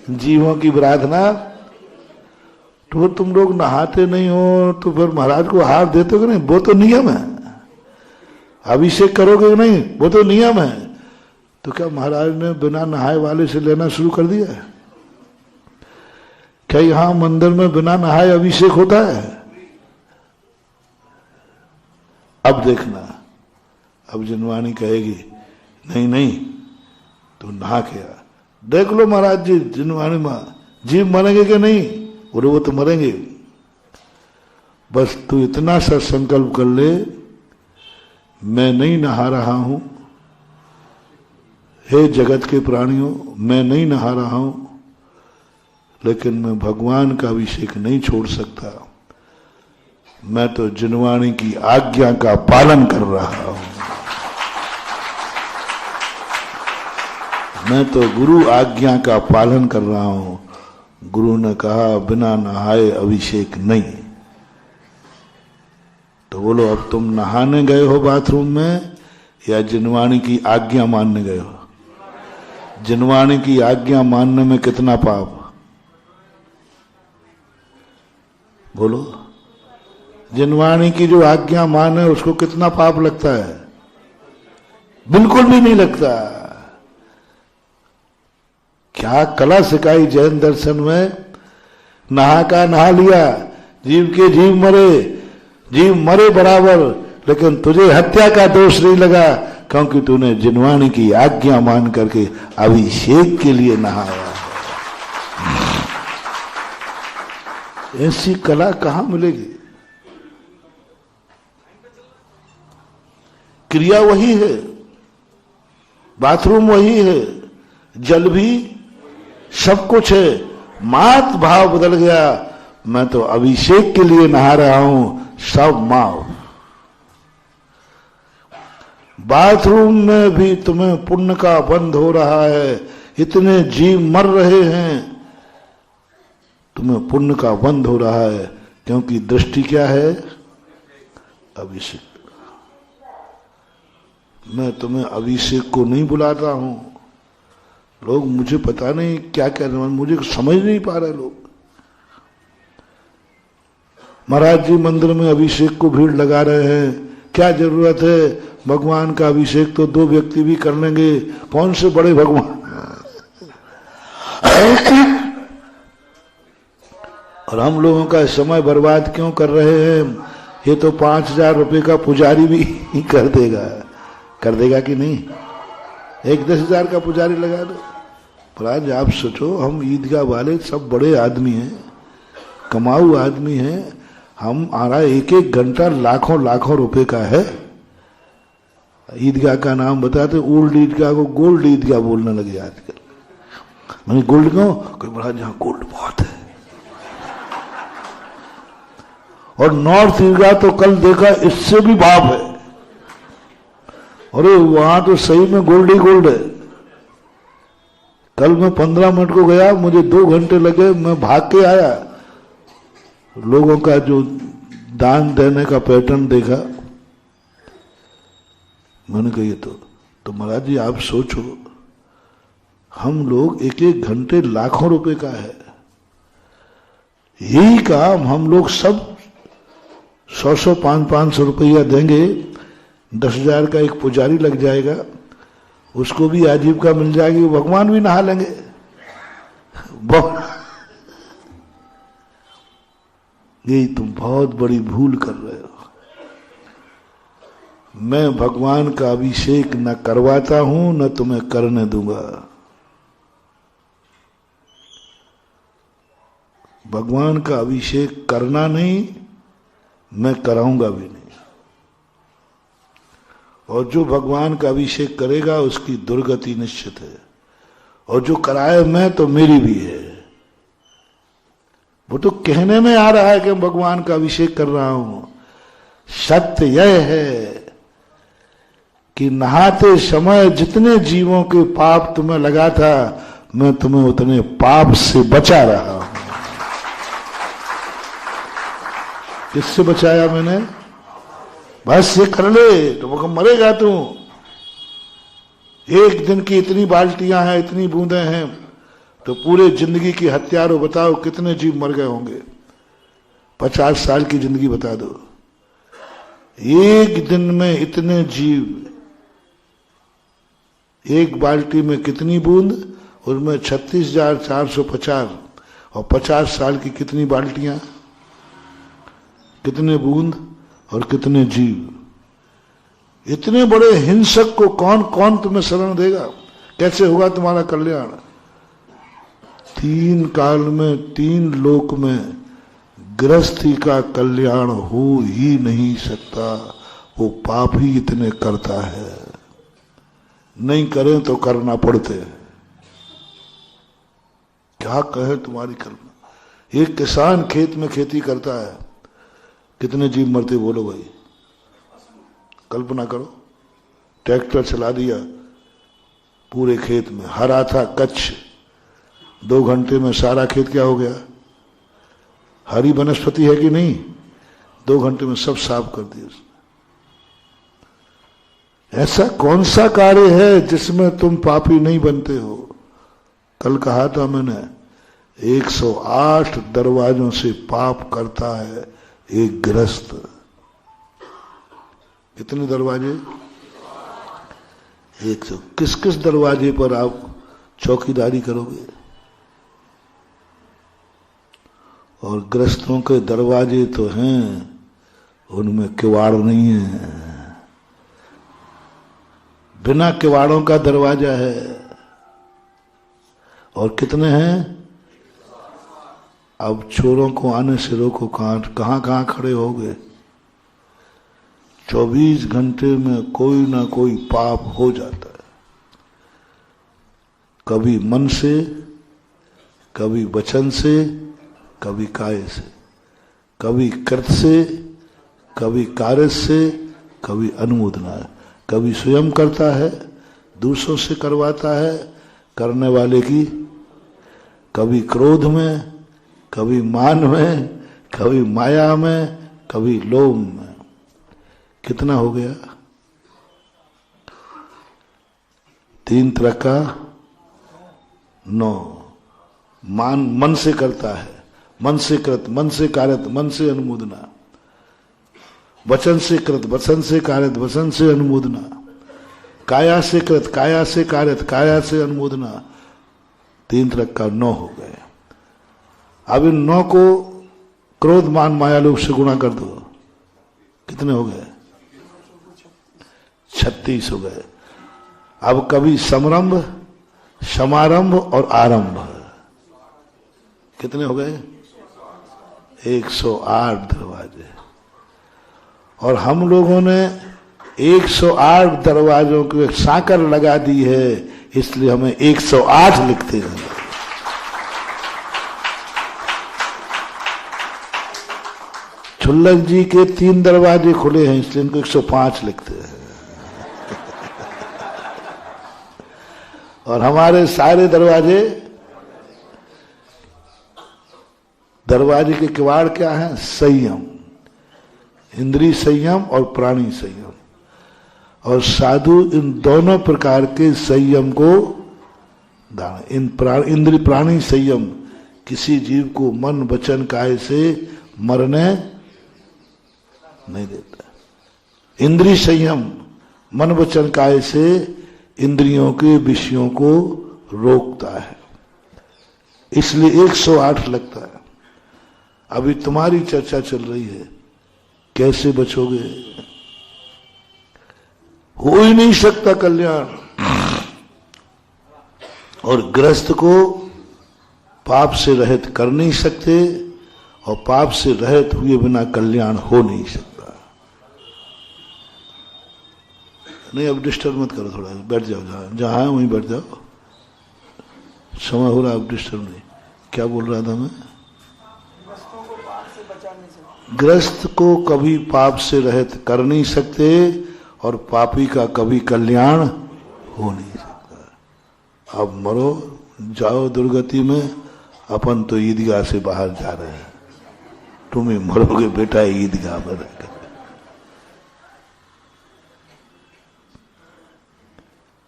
जीवों की प्रार्थना। तो तुम लोग नहाते नहीं हो तो फिर महाराज को आहार देते हो कि नहीं? वो तो नियम है। अभिषेक करोगे कि नहीं? वो तो नियम है। तो क्या महाराज ने बिना नहाए वाले से लेना शुरू कर दिया है? क्या यहां मंदिर में बिना नहाए अभिषेक होता है? अब देखना, अब जिनवाणी कहेगी नहीं नहीं तो नहा के आ। देख लो महाराज जी, जिनवाणी मां जीव मरेंगे कि नहीं? बोले वो तो मरेंगे। बस तू इतना सा संकल्प कर ले, मैं नहीं नहा रहा हूं, हे जगत के प्राणियों मैं नहीं नहा रहा हूं, लेकिन मैं भगवान का अभिषेक नहीं छोड़ सकता। मैं तो जिनवाणी की आज्ञा का पालन कर रहा हूं। मैं तो गुरु आज्ञा का पालन कर रहा हूं। गुरु ने कहा बिना नहाए अभिषेक नहीं। तो बोलो अब तुम नहाने गए हो बाथरूम में या जिनवाणी की आज्ञा मानने गए हो? जिनवाणी की आज्ञा मानने में कितना पाप? बोलो, जिनवाणी की जो आज्ञा माने उसको कितना पाप लगता है? बिल्कुल भी नहीं लगता। क्या कला सिखाई जैन दर्शन में? नहा का नहा लिया, जीव के जीव मरे, जीव मरे बराबर, लेकिन तुझे हत्या का दोष नहीं लगा क्योंकि तूने जिनवाणी की आज्ञा मान करके अभिषेक के लिए नहाया। ऐसी कला कहां मिलेगी? क्रिया वही है, बाथरूम वही है, जल भी सब कुछ है, मात भाव बदल गया। मैं तो अभिषेक के लिए नहा रहा हूं, सब माव। बाथरूम में भी तुम्हें पुण्य का बंध हो रहा है, इतने जीव मर रहे हैं, तुम्हें पुण्य का बंध हो रहा है, क्योंकि दृष्टि क्या है? अभिषेक। मैं तुम्हें अभिषेक को नहीं बुलाता हूं। लोग मुझे पता नहीं क्या कह रहे हैं, मुझे समझ नहीं पा रहे लोग। महाराज जी मंदिर में अभिषेक को भीड़ लगा रहे हैं, क्या जरूरत है? भगवान का अभिषेक तो 2 व्यक्ति भी कर लेंगे, कौन से बड़े भगवान। और हम लोगों का समय बर्बाद क्यों कर रहे हैं? ये तो 5,000 रुपए का पुजारी भी कर देगा कि नहीं? 10,000 का पुजारी लगा दो। पर आज आप सोचो, हम ईदगाह वाले सब बड़े आदमी हैं, कमाऊ आदमी हैं, हमारा 1-1 घंटा लाखों रुपए का है। ईदगाह का नाम बताते, ओल्ड ईदगाह को गोल्ड ईदगाह बोलने लगे आजकल। मैंने गोल्ड क्यों? कोई बड़ा जहां गोल्ड बहुत है। और नॉर्थ ईदगाह तो कल देखा इससे भी भाव है। अरे वहां तो सही में गोल्ड ही गोल्ड है। कल मैं 15 मिनट को गया, मुझे 2 घंटे लगे, मैं भाग के आया। लोगों का जो दान देने का पैटर्न देखा, मैंने कहा ये तो महाराज जी आप सोचो, हम लोग 1-1 घंटे लाखों रुपए का है, यही काम हम लोग सब 100 500 रुपया देंगे, 10,000 का एक पुजारी लग जाएगा, उसको भी आजीविका मिल जाएगी, वो भगवान भी नहा लेंगे। यही तुम बहुत बड़ी भूल कर रहे हो। मैं भगवान का अभिषेक न करवाता हूं, न तुम्हें करने दूंगा। भगवान का अभिषेक करना नहीं, मैं कराऊंगा भी नहीं। और जो भगवान का अभिषेक करेगा उसकी दुर्गति निश्चित है, और जो कराए मैं तो मेरी भी है। वो तो कहने में आ रहा है कि भगवान का अभिषेक कर रहा हूं। सत्य यह है कि नहाते समय जितने जीवों के पाप तुम्हें लगा था, मैं तुम्हें उतने पाप से बचा रहा हूं। किससे बचाया मैंने? बस ये कर ले तो वो मरेगा तू। एक दिन की इतनी बाल्टियां हैं, इतनी बूंदें हैं, तो पूरे जिंदगी की हत्यारों बताओ कितने जीव मर गए होंगे। 50 साल की जिंदगी बता दो, एक दिन में इतने जीव, एक बाल्टी में कितनी बूंद, उसमें 36,450, और 50 साल की कितनी बाल्टियां, कितने बूंद और कितने जीव। इतने बड़े हिंसक को कौन कौन तुम्हें शरण देगा? कैसे होगा तुम्हारा कल्याण? 3 काल में 3 लोक में गृहस्थी का कल्याण हो ही नहीं सकता। वो पाप ही इतने करता है, नहीं करें तो करना पड़ते हैं। क्या कहे तुम्हारी कल्पना। एक किसान खेत में खेती करता है, कितने जीव मरते बोलो भाई, कल्पना करो। ट्रैक्टर चला दिया, पूरे खेत में हरा था कच्छ, 2 घंटे में सारा खेत क्या हो गया? हरी वनस्पति है कि नहीं? 2 घंटे में सब साफ कर दिया उसने। ऐसा कौन सा कार्य है जिसमें तुम पापी नहीं बनते हो? कल कहा था मैंने, 108 दरवाजों से पाप करता है एक गृहस्थ। कितने दरवाजे? 100। किस किस दरवाजे पर आप चौकीदारी करोगे? और गृहस्थों के दरवाजे तो हैं, उनमें किवाड़ नहीं है, बिना किवाड़ों का दरवाजा है। और कितने हैं? अब चोरों को आने से रोको, कहां कहां खड़े हो गए। 24 घंटे में कोई ना कोई पाप हो जाता है, कभी मन से, कभी वचन से, कभी काय से, कभी कृत से, कभी कार्य से, कभी अनुमोदना। कभी स्वयं करता है, दूसरों से करवाता है, करने वाले की, कभी क्रोध में, कभी मान में, कभी माया में, कभी लोभ में। कितना हो गया? 3 तरह का 9। मन से करता है, मन से कृत, मन से कार्यत, मन से अनुमोदना। वचन से कृत, वचन से कार्यत, वचन से अनुमोदना। काया से कृत, काया से कार्यत, काया से अनुमोदना। 3 तरह का 9 हो गए। अब इन 9 को क्रोध मान माया लोभ से गुणा कर दो, कितने हो गए? 36 हो गए। अब कभी समरंभ, समारंभ और आरंभ, कितने हो गए? 108 दरवाजे। और हम लोगों ने 108 दरवाजों को एक साकर लगा दी है, इसलिए हमें 108 लिखते हैं। छुल्लक जी के 3 दरवाजे खुले हैं, इसलिए इनको 105 लिखते हैं। और हमारे सारे दरवाजे के किवाड़ क्या है? संयम, इंद्रिय संयम और प्राणी संयम। और साधु इन दोनों प्रकार के संयम को इंद्रिय प्राणी संयम, किसी जीव को मन वचन काया से मरने नहीं देता। इंद्रिय संयम मन वचन काया से इंद्रियों के विषयों को रोकता है, इसलिए 108 लगता है। अभी तुम्हारी चर्चा चल रही है कैसे बचोगे, हो ही नहीं सकता कल्याण। और गृहस्थ को पाप से रहित कर नहीं सकते, और पाप से रहित हुए बिना कल्याण हो नहीं सकता। नहीं, अब डिस्टर्ब मत करो, थोड़ा बैठ जाओ, जहां है वहीं बैठ जाओ। समय हो रहा, अब डिस्टर्ब नहीं। क्या बोल रहा था मैं? ग्रस्त को कभी पाप से रहित कर नहीं सकते, और पापी का कभी कल्याण हो नहीं सकता। अब मरो, जाओ दुर्गति में, अपन तो ईदगाह से बाहर जा रहे हैं, तुम्हें मरोगे बेटा ईदगाह में रहकर।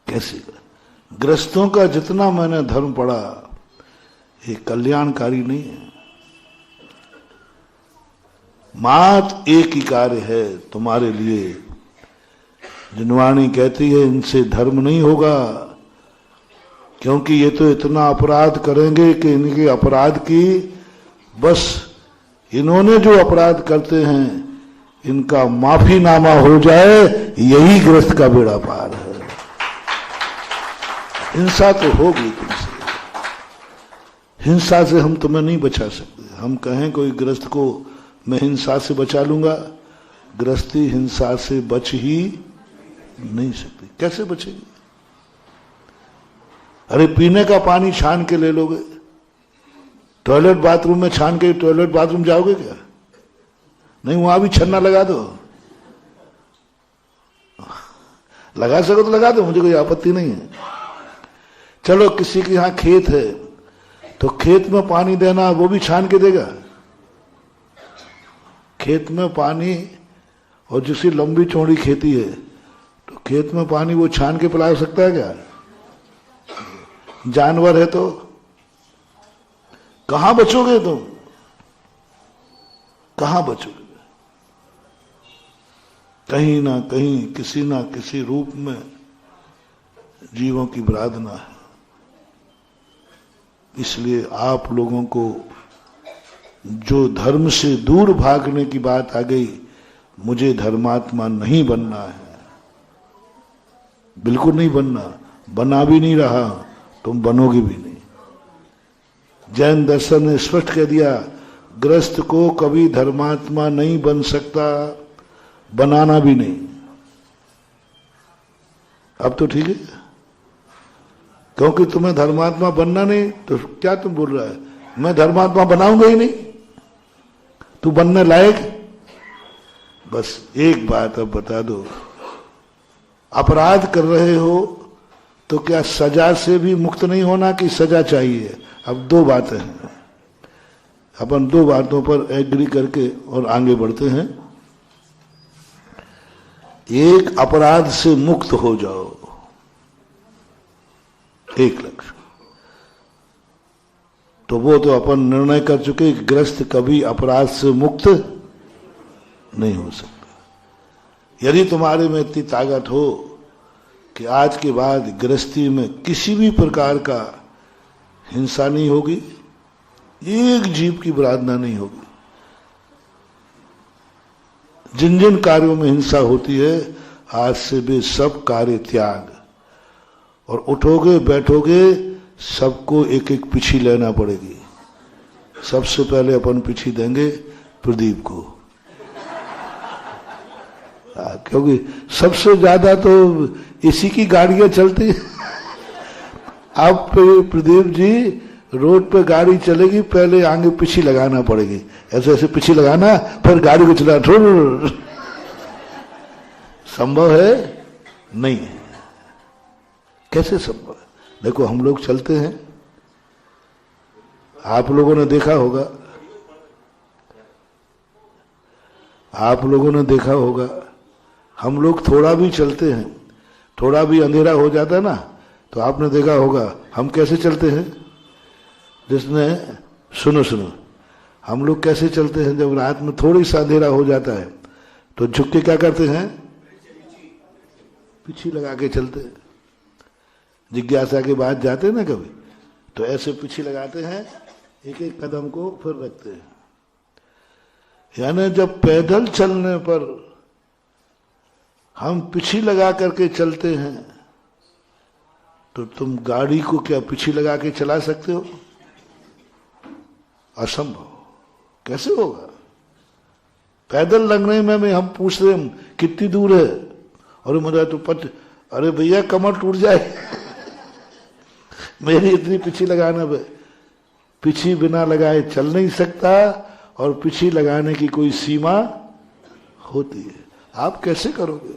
कैसे? ग्रस्तों का जितना मैंने धर्म पढ़ा, ये कल्याणकारी नहीं है। मात्र एक ही कार्य है तुम्हारे लिए। जिनवाणी कहती है इनसे धर्म नहीं होगा, क्योंकि ये तो इतना अपराध करेंगे कि इनके अपराध की, बस इन्होंने जो अपराध करते हैं इनका माफीनामा हो जाए, यही गृहस्थ का बेड़ा पार है। हिंसा तो होगी तुमसे, हिंसा से हम तुम्हें नहीं बचा सकते। हम कहें कोई गृहस्थ को मैं हिंसा से बचा लूंगा, गृहस्थी हिंसा से बच ही नहीं सकती। कैसे बचेगी? अरे पीने का पानी छान के ले लोगे, टॉयलेट बाथरूम में छान के टॉयलेट बाथरूम जाओगे क्या? नहीं, वहां भी छन्ना लगा दो, लगा सको तो लगा दो, मुझे कोई आपत्ति नहीं है। चलो किसी के यहां खेत है, तो खेत में पानी देना, वो भी छान के देगा? खेत में पानी, और जिसकी लंबी चौड़ी खेती है, तो खेत में पानी वो छान के पिला सकता है क्या? जानवर है तो कहां बचोगे तुम? कहां बचोगे? कहीं ना कहीं किसी ना किसी रूप में जीवों की विराधना है। इसलिए आप लोगों को जो धर्म से दूर भागने की बात आ गई, मुझे धर्मात्मा नहीं बनना है, बिल्कुल नहीं बनना, बना भी नहीं रहा, तुम बनोगे भी नहीं। जैन दर्शन ने स्पष्ट कह दिया, गृहस्थ को कभी धर्मात्मा नहीं बन सकता, बनाना भी नहीं। अब तो ठीक है, क्योंकि तुम्हें धर्मात्मा बनना नहीं, तो क्या तुम बोल रहा है मैं धर्मात्मा बनाऊंगा ही नहीं, तू बनने लायक? बस एक बात अब बता दो, अपराध कर रहे हो तो क्या सजा से भी मुक्त नहीं होना कि सजा चाहिए? अब दो बातें हैं, अपन दो बातों पर एग्री करके और आगे बढ़ते हैं। एक, अपराध से मुक्त हो जाओ, एक लक्ष्य। तो वो तो अपन निर्णय कर चुके कि गृहस्थ कभी अपराध से मुक्त नहीं हो सकता। यदि तुम्हारे में इतनी ताकत हो कि आज के बाद गृहस्थी में किसी भी प्रकार का हिंसा नहीं होगी, एक जीव की विराधना नहीं होगी, जिन जिन कार्यों में हिंसा होती है आज से वे सब कार्य त्याग, और उठोगे बैठोगे सबको एक एक पिछी लेना पड़ेगी। सबसे पहले अपन पिछी देंगे प्रदीप को, क्योंकि सबसे ज्यादा तो इसी की गाड़ियां चलती। अब प्रदीप जी रोड पे गाड़ी चलेगी, पहले आगे पिछी लगाना पड़ेगी, ऐसे ऐसे पिछी लगाना, फिर गाड़ी को चला। संभव है? नहीं है। कैसे संभव है? देखो हम लोग चलते हैं, आप लोगों ने देखा होगा, आप लोगों ने देखा होगा, हम लोग थोड़ा भी चलते हैं, थोड़ा भी अंधेरा हो जाता है ना, तो आपने देखा होगा हम कैसे चलते हैं। जिसने सुनो सुनो, हम लोग कैसे चलते हैं? जब रात में थोड़ी सा अंधेरा हो जाता है तो झुक के क्या करते हैं? पीछे लगा के चलते हैं। जिज्ञासा के बाद जाते हैं ना कभी, तो ऐसे पीछे लगाते हैं, एक एक कदम को फिर रखते हैं। यानी जब पैदल चलने पर हम पीछे लगा करके चलते हैं, तो तुम गाड़ी को क्या पीछे लगा के चला सकते हो? असंभव। कैसे होगा? पैदल लगने में हम पूछ रहे हैं कितनी दूर है, और मुझे तो अरे भैया कमर टूट जाए मेरी इतनी पीछे लगाना पे, पीछे बिना लगाए चल नहीं सकता, और पीछे लगाने की कोई सीमा होती है। आप कैसे करोगे?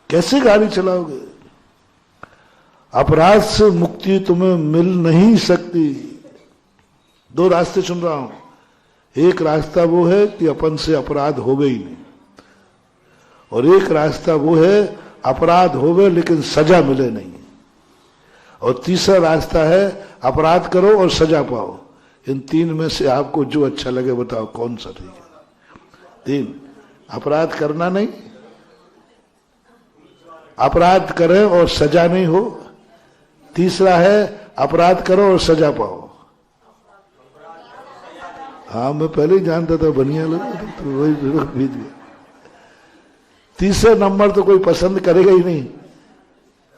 कैसे गाड़ी चलाओगे? अपराध से मुक्ति तुम्हें मिल नहीं सकती। दो रास्ते सुन रहा हूं। एक रास्ता वो है कि अपन से अपराध हो गई नहीं, और एक रास्ता वो है अपराध हो गए लेकिन सजा मिले नहीं, और तीसरा रास्ता है अपराध करो और सजा पाओ। इन तीन में से आपको जो अच्छा लगे बताओ कौन सा ठीक है? तीन, अपराध करना नहीं, अपराध करें और सजा नहीं हो, तीसरा है अपराध करो और सजा पाओ। हाँ, मैं पहले ही जानता था बनिया लोग, तो वही बीत गया। तीसरे नंबर तो कोई पसंद करेगा ही नहीं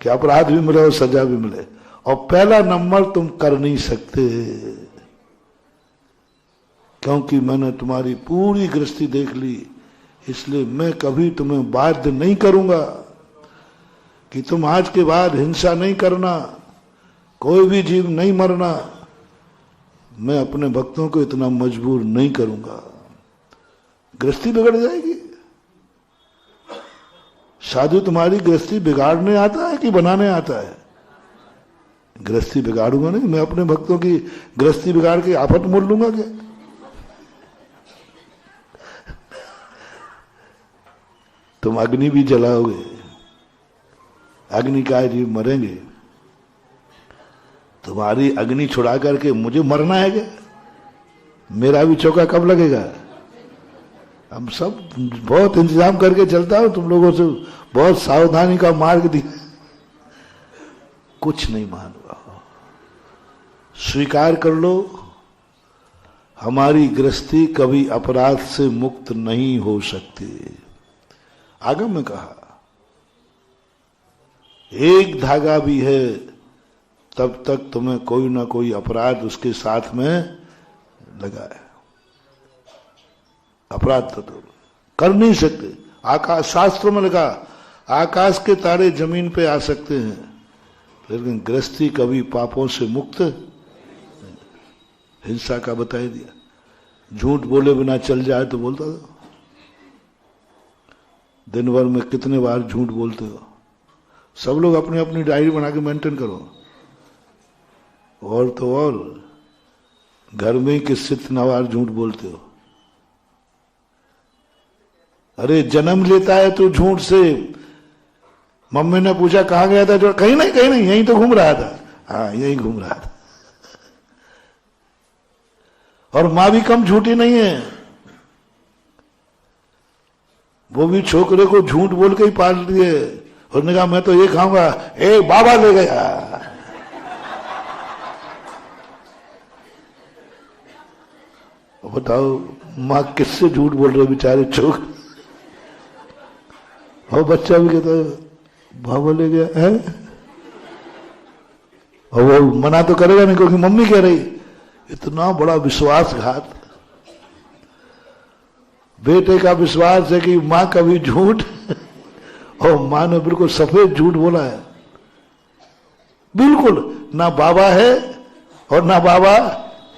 कि अपराध भी मिले और सजा भी मिले, और पहला नंबर तुम कर नहीं सकते, क्योंकि मैंने तुम्हारी पूरी गृहस्थी देख ली, इसलिए मैं कभी तुम्हें बाध्य नहीं करूंगा कि तुम आज के बाद हिंसा नहीं करना, कोई भी जीव नहीं मरना। मैं अपने भक्तों को इतना मजबूर नहीं करूंगा। गृहस्थी बिगड़ जाएगी। साधु तुम्हारी गृहस्थी बिगाड़ने आता है कि बनाने आता है? गृहस्थी बिगाड़ूंगा नहीं, मैं अपने भक्तों की गृहस्थी बिगाड़ के आफत मोल लूंगा क्या? तुम अग्नि भी जलाओगे, अग्नि का जीव मरेंगे, तुम्हारी अग्नि छुड़ा करके मुझे मरना है क्या? मेरा भी चौका कब लगेगा? हम सब बहुत इंतजाम करके चलता हूं, तुम लोगों से बहुत सावधानी का मार्ग दिया, कुछ नहीं मान पाओ। स्वीकार कर लो, हमारी गृहस्थी कभी अपराध से मुक्त नहीं हो सकती। आगम में कहा, एक धागा भी है तब तक तुम्हें कोई ना कोई अपराध उसके साथ में लगा है। अपराध तो तुम कर नहीं सकते। आकाश, शास्त्रों में लिखा, आकाश के तारे जमीन पे आ सकते हैं, लेकिन गृहस्थी कभी पापों से मुक्त नहीं। हिंसा का बता दिया, झूठ बोले बिना चल जाए तो बोलता था। दिन भर में कितने बार झूठ बोलते हो? सब लोग अपनी अपनी डायरी बना के मेंटेन करो। और तो और घर में ही कितना बार झूठ बोलते हो? अरे जन्म लेता है तो झूठ से। मम्मी ने पूछा कहाँ गया था, जो कहीं नहीं यहीं तो घूम रहा था। हाँ, यहीं घूम रहा था। और मां भी कम झूठी नहीं है, वो भी छोकरे को झूठ बोल के ही पाल दिए। उसने कहा मैं तो ये खाऊंगा, ए बाबा ले गया। बताओ माँ किससे झूठ बोल रहे बेचारे छोक। और बच्चा भी कहता है बाबा ले गया है, और वो मना तो करेगा नहीं क्योंकि मम्मी कह रही। इतना बड़ा विश्वासघात। बेटे का विश्वास है कि माँ कभी झूठ, और माँ ने बिल्कुल सफेद झूठ बोला है। बिल्कुल ना बाबा है और ना बाबा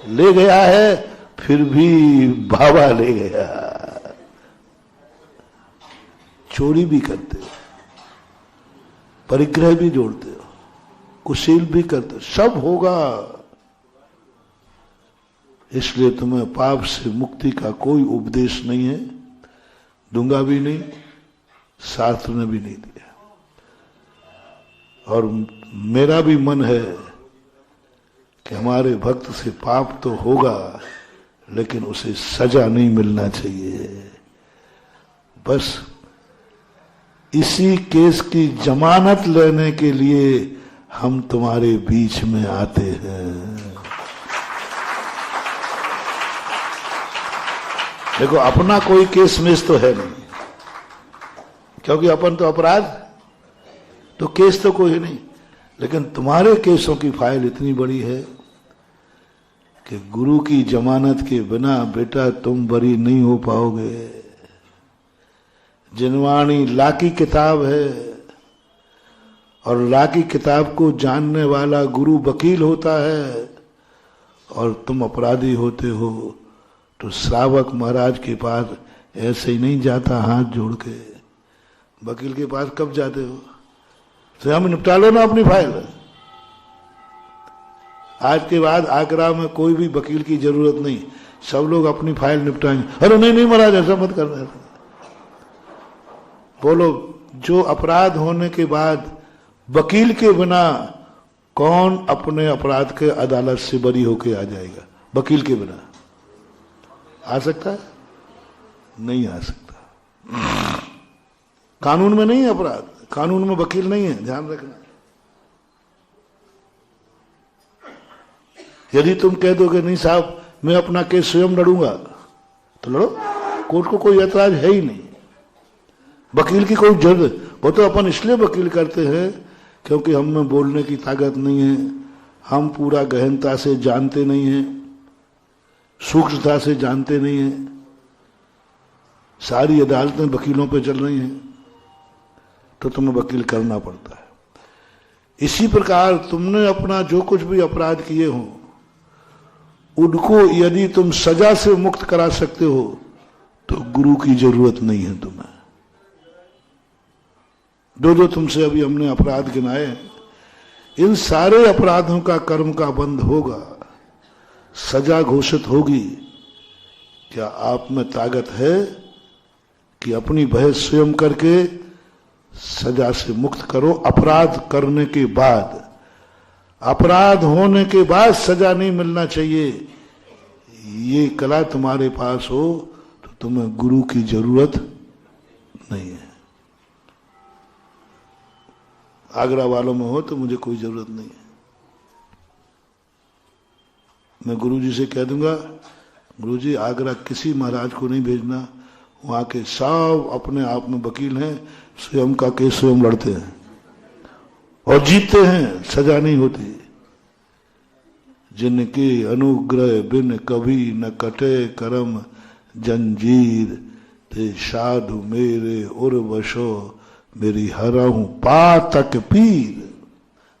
ले गया है, फिर भी बाबा ले गया। चोरी भी करते हो, परिग्रह भी जोड़ते हो, कुशील भी करते हो, सब होगा। इसलिए तुम्हें पाप से मुक्ति का कोई उपदेश नहीं है, दूंगा भी नहीं, शास्त्र ने भी नहीं दिया। और मेरा भी मन है कि हमारे भक्त से पाप तो होगा लेकिन उसे सजा नहीं मिलना चाहिए। बस इसी केस की जमानत लेने के लिए हम तुम्हारे बीच में आते हैं। देखो अपना कोई केस मिस तो है नहीं, क्योंकि अपन तो अपराध, तो केस तो कोई नहीं, लेकिन तुम्हारे केसों की फाइल इतनी बड़ी है कि गुरु की जमानत के बिना बेटा तुम बरी नहीं हो पाओगे। जिनवाणी ला की किताब है और ला की किताब को जानने वाला गुरु वकील होता है और तुम अपराधी होते हो, तो श्रावक महाराज के पास ऐसे ही नहीं जाता हाथ जोड़ के। वकील के पास कब जाते हो? तो हम निपटा लो ना अपनी फाइल। आज के बाद आगरा में कोई भी वकील की जरूरत नहीं, सब लोग अपनी फाइल निपटाएंगे। अरे नहीं नहीं महाराज ऐसा मत करना। बोलो, जो अपराध होने के बाद वकील के बिना कौन अपने अपराध के अदालत से बरी होके आ जाएगा? वकील के बिना आ सकता है? नहीं आ सकता। कानून में नहीं है अपराध, कानून में वकील नहीं है, ध्यान रखना। यदि तुम कह दोगे नहीं साहब मैं अपना केस स्वयं लड़ूंगा, तो लड़ो, कोर्ट को कोई ऐतराज है ही नहीं। वकील की कोई जरूरत, वो तो अपन इसलिए वकील करते हैं क्योंकि हम में बोलने की ताकत नहीं है, हम पूरा गहनता से जानते नहीं हैं, सूक्ष्मता से जानते नहीं हैं। सारी अदालतें वकीलों पे चल रही हैं, तो तुम्हें वकील करना पड़ता है। इसी प्रकार तुमने अपना जो कुछ भी अपराध किए हो, उनको यदि तुम सजा से मुक्त करा सकते हो तो गुरु की जरूरत नहीं है तुम्हें। जो तुमसे अभी हमने अपराध गिनाए, इन सारे अपराधों का कर्म का बंध होगा, सजा घोषित होगी। क्या आप में ताकत है कि अपनी बहस स्वयं करके सजा से मुक्त करो? अपराध करने के बाद, अपराध होने के बाद सजा नहीं मिलना चाहिए, ये कला तुम्हारे पास हो तो तुम्हें गुरु की जरूरत नहीं है। आगरा वालों में हो तो मुझे कोई जरूरत नहीं है। मैं गुरुजी से कह दूंगा, गुरुजी आगरा किसी महाराज को नहीं भेजना, वहां के सब अपने आप में वकील हैं, स्वयं का केस स्वयं लड़ते हैं और जीतते हैं, सजा नहीं होती। जिनके अनुग्रह बिन कभी न कटे करम जंजीर, ते साधु मेरे उर्वशो मेरी हरहूं पातक पीर।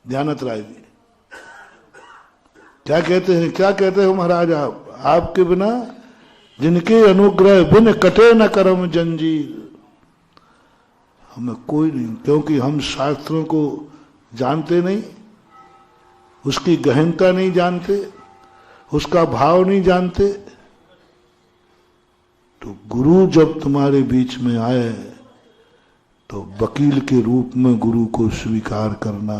ध्यानत राय जी क्या कहते हैं, क्या कहते हो महाराज आप? आपके बिना जिनके अनुग्रह बिन कटे न करम जंजीर, हमें कोई नहीं, क्योंकि हम शास्त्रों को जानते नहीं, उसकी गहनता नहीं जानते, उसका भाव नहीं जानते। तो गुरु जब तुम्हारे बीच में आए तो वकील के रूप में गुरु को स्वीकार करना।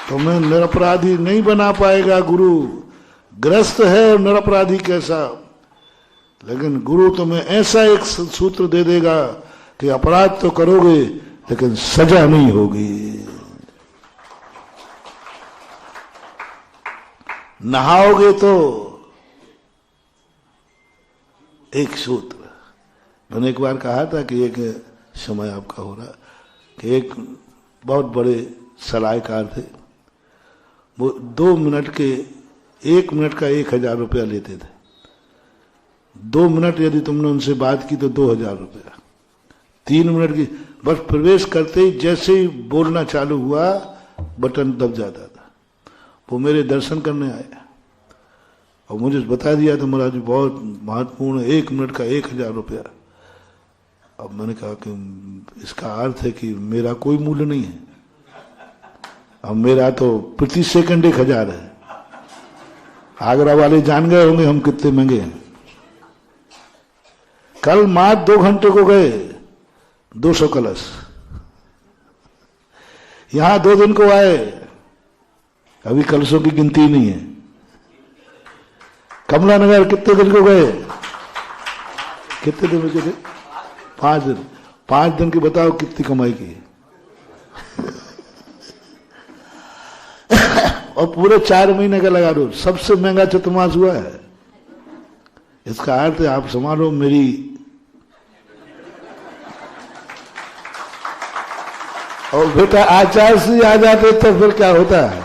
तुम्हें निरपराधी नहीं बना पाएगा गुरु। ग्रस्त है और निरपराधी कैसा, लेकिन गुरु तुम्हें ऐसा एक सूत्र दे देगा कि अपराध तो करोगे लेकिन सजा नहीं होगी। नहाओगे तो एक सूत्र, मैंने एक बार कहा था कि एक समय आपका हो रहा कि एक बहुत बड़े सलाहकार थे, वो 2 मिनट के 1 मिनट का 1000 रुपया लेते थे। 2 मिनट यदि तुमने उनसे बात की तो 2000 रुपया। 3 मिनट की, बस प्रवेश करते ही जैसे ही बोलना चालू हुआ बटन दब जाता था। वो मेरे दर्शन करने आए और मुझे बता दिया था महाराज बहुत महत्वपूर्ण 1 मिनट का 1000 रुपया। अब मैंने कहा कि इसका अर्थ है कि मेरा कोई मूल्य नहीं है, अब मेरा तो प्रति सेकंड 1000 है। आगरा वाले जान गए होंगे हम कितने महंगे हैं। कल मात्र 2 घंटे को गए 200 कलश। यहां 2 दिन को आए, अभी कलशों की गिनती नहीं है। कमला नगर कितने दिन को गए? कितने दिन के थे? 5 दिन। 5 दिन की बताओ कितनी कमाई की? और पूरे 4 महीने का लगा दो, सबसे महंगा चतुर्मास हुआ है। इसका अर्थ है आप संभालो मेरी और बेटा आचार्य से आ जाते तो फिर क्या होता है?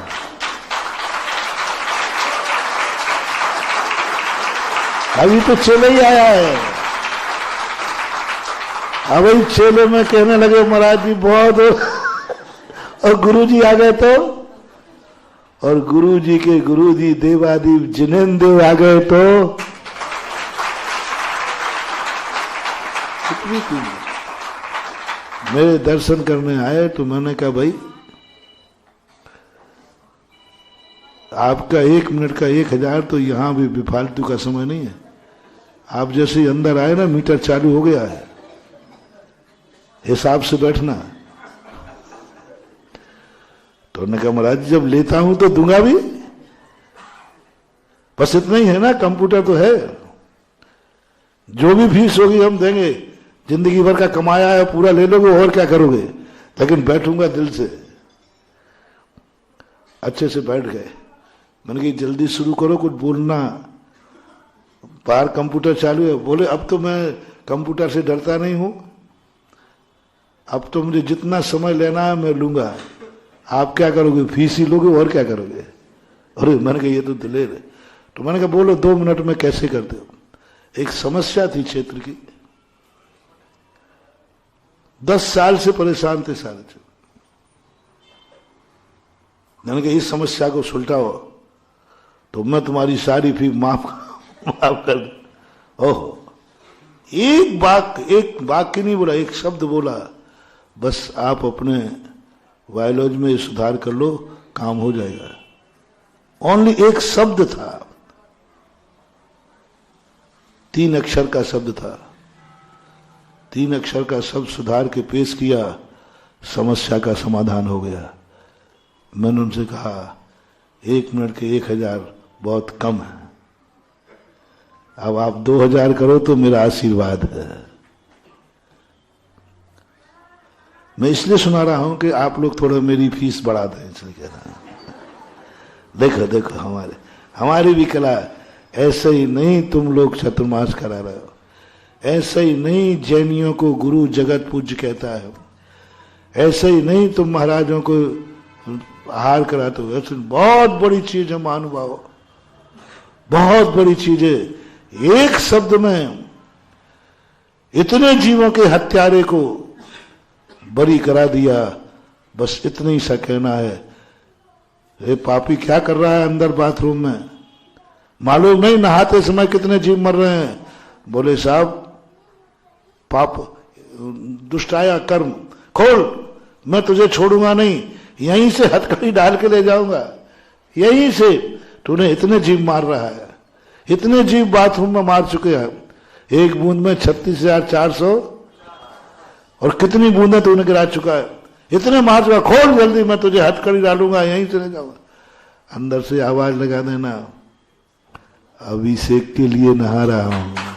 अभी तो चले ही आया है। अभी चेले में कहने लगे महाराज जी बहुत और गुरु जी आ गए तो, और गुरु जी के गुरु जी देवादीप जिनेन्द्र देव आ गए तो कितनी थी। मेरे दर्शन करने आए तो मैंने कहा भाई आपका 1 मिनट का 1000 तो यहां भी बेफालतू का समय नहीं है। आप जैसे ही अंदर आए ना मीटर चालू हो गया है, हिसाब से बैठना। तो उन्होंने कहा महाराज जब लेता हूं तो दूंगा भी, बस इतना ही है ना, कंप्यूटर तो है, जो भी फीस होगी हम देंगे। जिंदगी भर का कमाया है पूरा ले लोगे और क्या करोगे, लेकिन बैठूंगा दिल से। अच्छे से बैठ गए। मैंने कहा जल्दी शुरू करो, कुछ बोलना, बाहर कंप्यूटर चालू है। बोले अब तो मैं कंप्यूटर से डरता नहीं हूं, अब तो मुझे जितना समय लेना है मैं लूंगा। आप क्या करोगे? फीस ही लोगे और क्या करोगे? अरे मैंने कहा ये तो दिलेर है। तो मैंने कहा बोलो 2 मिनट में कैसे करते हो? एक समस्या थी क्षेत्र की, 10 साल से परेशान थे सारे। मैंने कहा इस समस्या को सुलझाओ तो मैं तुम्हारी सारी फी माफ कर दूं। ओहो, एक वाक्य नहीं बोला, एक शब्द बोला, बस आप अपने वायलॉज में सुधार कर लो, काम हो जाएगा। ओनली एक शब्द था, 3 अक्षर का शब्द था। 3 अक्षर का शब्द सुधार के पेश किया, समस्या का समाधान हो गया। मैंने उनसे कहा 1 मिनट के 1000 बहुत कम है, अब आप 2000 करो तो मेरा आशीर्वाद है। मैं इसलिए सुना रहा हूं कि आप लोग थोड़ा मेरी फीस बढ़ा दें, इसलिए कह रहा हूं। देखो देखो हमारी भी कला, ऐसे ही नहीं तुम लोग चतुर्मास करा रहे हो, ऐसे ही नहीं जैनियों को गुरु जगत पूज्य कहता है, ऐसे ही नहीं तुम महाराजों को आहार कराते हो। ऐसे बहुत बड़ी चीज है महानुभाव, बहुत बड़ी चीज है। एक शब्द में इतने जीवों के हत्यारे को बरी करा दिया, बस इतना ही सा कहना है। ये पापी क्या कर रहा है अंदर बाथरूम में? मालूम नहीं नहाते समय कितने जीव मर रहे हैं। बोले साहब पाप दुष्टाया कर्म खोल, मैं तुझे छोड़ूंगा नहीं, यहीं से हथकड़ी डाल के ले जाऊंगा, यहीं से। तूने इतने जीव मार रहा है, इतने जीव बाथरूम में मार चुके हैं, एक बूंद में 36,400 और कितनी बूंदें तूने गिरा चुका है, इतने मार चुका, खोल जल्दी, मैं तुझे हथकड़ी डालूंगा, यहीं से ले जाऊंगा। अंदर से आवाज लगा देना, अभिषेक के लिए नहा रहा हूं।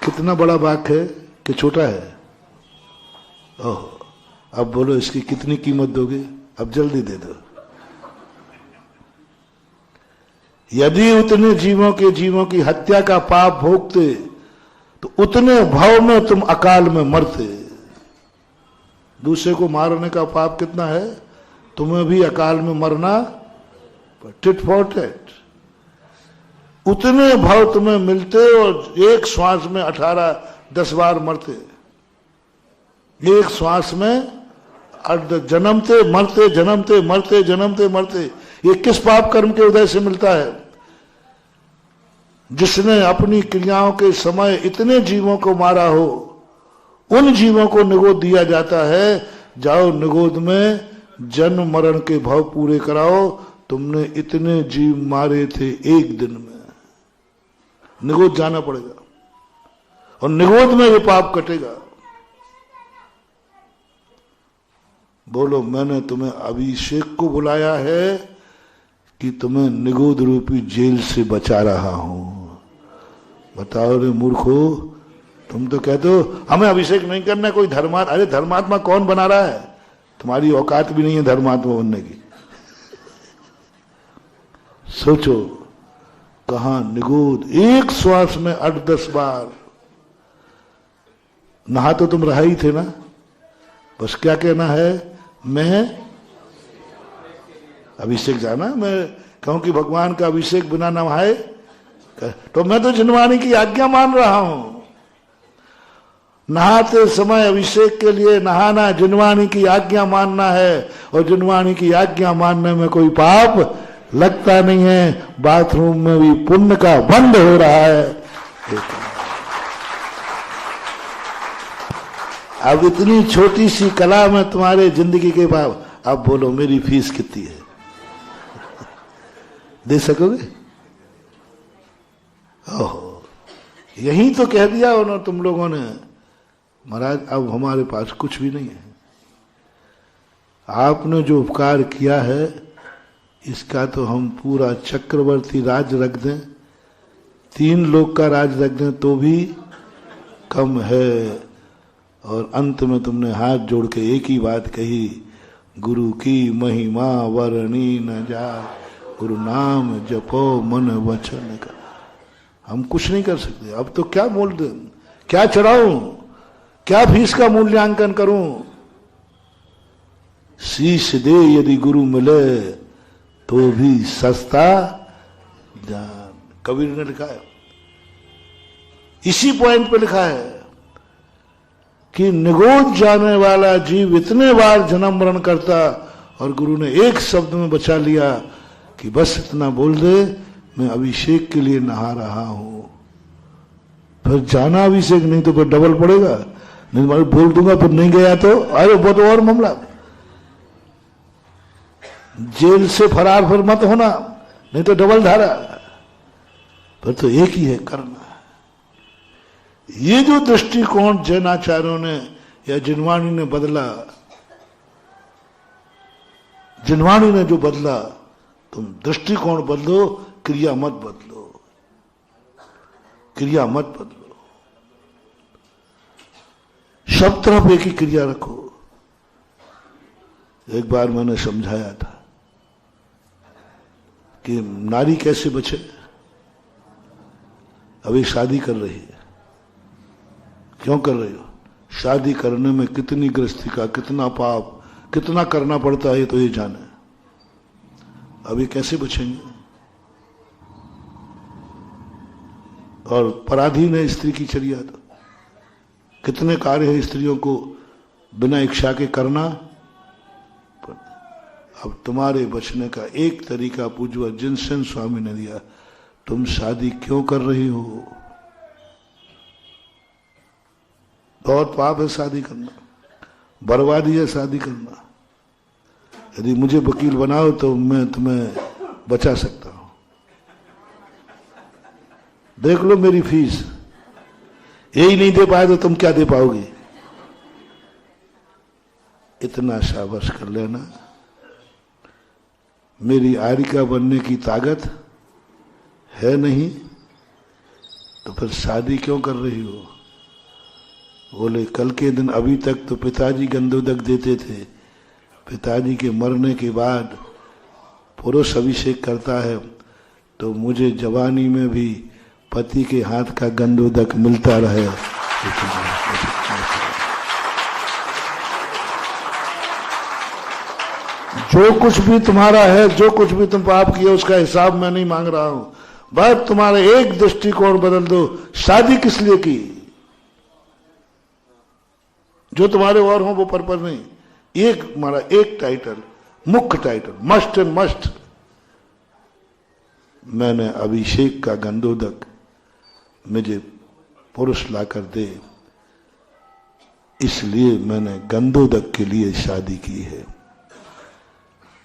कितना बड़ा वाक्य है कि छोटा है? ओह, अब बोलो इसकी कितनी कीमत दोगे? अब जल्दी दे दो। यदि उतने जीवों की हत्या का पाप भोगते तो उतने भाव में तुम अकाल में मरते। दूसरे को मारने का पाप कितना है? तुम्हें भी अकाल में मरना, टिट फॉर टिट। उतने भाव तुम्हें मिलते और एक श्वास में 18-10 बार मरते, एक श्वास में जन्मते मरते, जन्मते मरते, जन्मते मरते। ये किस पाप कर्म के उदय से मिलता है? जिसने अपनी क्रियाओं के समय इतने जीवों को मारा हो, उन जीवों को निगोद दिया जाता है, जाओ निगोद में जन्म मरण के भाव पूरे कराओ। तुमने इतने जीव मारे थे एक दिन में, निगोद जाना पड़ेगा। और निगोद में ये पाप कटेगा। बोलो, मैंने तुम्हें अभिषेक को बुलाया है कि तुम्हें निगोद रूपी जेल से बचा रहा हूं? बताओ रे मूर्खो, तुम तो कहते हो हमें अभिषेक नहीं करना कोई धर्मात्मा। अरे धर्मात्मा कौन बना रहा है? तुम्हारी औकात भी नहीं है धर्मात्मा बनने की। सोचो, कहां निगोद, एक श्वास में 8-10 बार। नहा तो तुम रहा ही थे ना, बस क्या कहना है, मैं अभिषेक जाना। मैं कहूं कि भगवान का अभिषेक बिना नहाए, तो मैं तो जिनवाणी की आज्ञा मान रहा हूं। नहाते समय अभिषेक के लिए नहाना जिनवाणी की आज्ञा मानना है, और जिनवाणी की आज्ञा मानने में कोई पाप लगता नहीं है। बाथरूम में भी पुण्य का बंद हो रहा है। अब इतनी छोटी सी कला में तुम्हारे जिंदगी के पाप। अब बोलो मेरी फीस कितनी है? दे सकोगे? ओहो, यही तो कह दिया उन्होंने, तुम लोगों ने, महाराज अब हमारे पास कुछ भी नहीं है। आपने जो उपकार किया है इसका तो हम पूरा चक्रवर्ती राज रख दें, 3 लोक का राज रख दें तो भी कम है। और अंत में तुमने हाथ जोड़ के एक ही बात कही, गुरु की महिमा वर्णी न जाए, गुरु नाम जपो मन वचन का। हम कुछ नहीं कर सकते। अब तो क्या मोल दे, क्या चढ़ाऊं, क्या फीस का मूल्यांकन करूं? शीश दे यदि गुरु मिले तो भी सस्ता जान। कबीर ने लिखा है, इसी पॉइंट पे लिखा है कि निगोद जाने वाला जीव इतने बार जन्म मरण करता, और गुरु ने एक शब्द में बचा लिया कि बस इतना बोल दे, मैं अभिषेक के लिए नहा रहा हूं। फिर जाना अभिषेक, नहीं तो फिर डबल पड़ेगा। नहीं मैं बोल दूंगा फिर नहीं गया तो अरे वो तो और मामला। जेल से फरार फिर मत होना, नहीं तो डबल धारा। फिर तो एक ही है, करना। ये जो दृष्टिकोण जैनाचार्यों ने या जिनवाणी ने बदला, जिनवाणी ने जो बदला, तुम दृष्टिकोण बदलो, क्रिया मत बदलो, क्रिया मत बदलो। सब तरफ एक ही क्रिया रखो। एक बार मैंने समझाया था कि नारी कैसे बचे। अभी शादी कर रही है, क्यों कर रही हो? शादी करने में कितनी गृहस्थी का, कितना पाप, कितना करना पड़ता है, तो ये जाने। अभी कैसे बचेंगे? और पराधीन है स्त्री की चर्या। तो कितने कार्य है स्त्रियों को बिना इच्छा के करना। अब तुम्हारे बचने का एक तरीका पूज्य जिनसेन स्वामी ने दिया, तुम शादी क्यों कर रही हो? बहुत पाप है शादी करना, बर्बादी है शादी करना। यदि मुझे वकील बनाओ तो मैं तुम्हें बचा सकता हूं। देख लो मेरी फीस, यही नहीं दे पाए तो तुम क्या दे पाओगे? इतना शाबाश कर लेना। मेरी आरिका बनने की ताकत है नहीं तो फिर शादी क्यों कर रही हो? बोले कल के दिन अभी तक तो पिताजी गंधोदक देते थे, पिताजी के मरने के बाद पुरुष अभिषेक करता है, तो मुझे जवानी में भी पति के हाथ का गंधोदक मिलता रहे। जो कुछ भी तुम्हारा है, जो कुछ भी तुम पाप किए, उसका हिसाब मैं नहीं मांग रहा हूं। बस तुम्हारा एक दृष्टिकोण बदल दो। शादी किस लिए की? जो तुम्हारे और हो वो पर्पज नहीं। एक हमारा एक टाइटल, मुख्य टाइटल, मस्ट एंड मस्ट। मैंने अभिषेक का गंधोदक मुझे पुरुष लाकर दे, इसलिए मैंने गंधोदक के लिए शादी की है।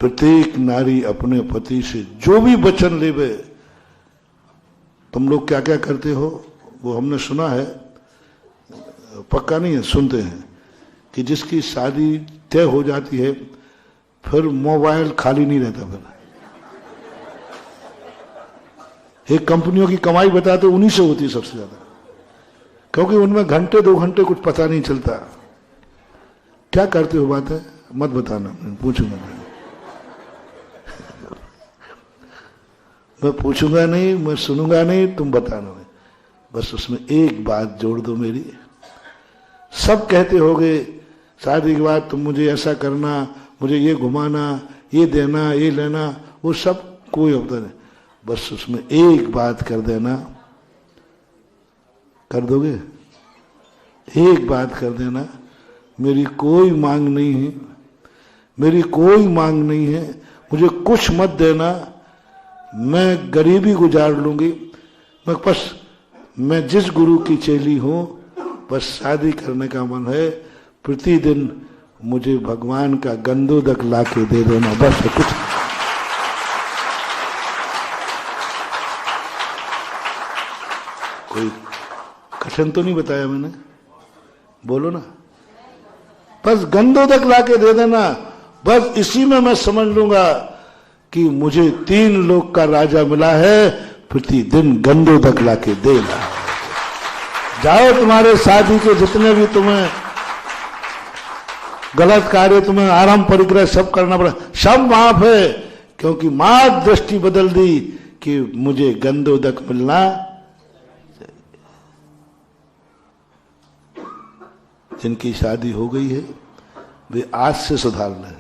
प्रत्येक नारी अपने पति से जो भी वचन लेवे, तुम लोग क्या क्या करते हो वो हमने सुना है पक्का नहीं है, सुनते हैं कि जिसकी शादी तय हो जाती है फिर मोबाइल खाली नहीं रहता। फिर एक कंपनियों की कमाई बताते उन्हीं से होती है सबसे ज्यादा, क्योंकि उनमें घंटे 2 घंटे कुछ पता नहीं चलता। क्या करते हो बात है मत बताना, पूछूंगा मैं पूछूंगा नहीं, मैं सुनूंगा नहीं, तुम बताना। बस उसमें एक बात जोड़ दो मेरी। सब कहते होगे शादी के बाद तुम मुझे ऐसा करना, मुझे ये घुमाना, ये देना, ये लेना, वो सब कोई होता नहीं। बस उसमें एक बात कर देना, कर दोगे? एक बात कर देना, मेरी कोई मांग नहीं है, मेरी कोई मांग नहीं है, मुझे कुछ मत देना, मैं गरीबी गुजार लूंगी। मैं जिस गुरु की चेली हूं, बस शादी करने का मन है, प्रतिदिन मुझे भगवान का गंदोदक ला के दे देना, बस कुछ। कोई कठिन तो नहीं बताया मैंने, बोलो ना। बस गंदोदक ला के दे देना, बस इसी में मैं समझ लूंगा कि मुझे 3 लोक का राजा मिला है, प्रतिदिन गंदोदक ला के देना। जाओ, तुम्हारे शादी के जितने भी तुम्हें गलत कार्य, तुम्हें आराम परिग्रह सब करना पड़ा, सब माफ है, क्योंकि मां दृष्टि बदल दी कि मुझे गंदोदक मिलना। जिनकी शादी हो गई है वे आज से सुधार लें।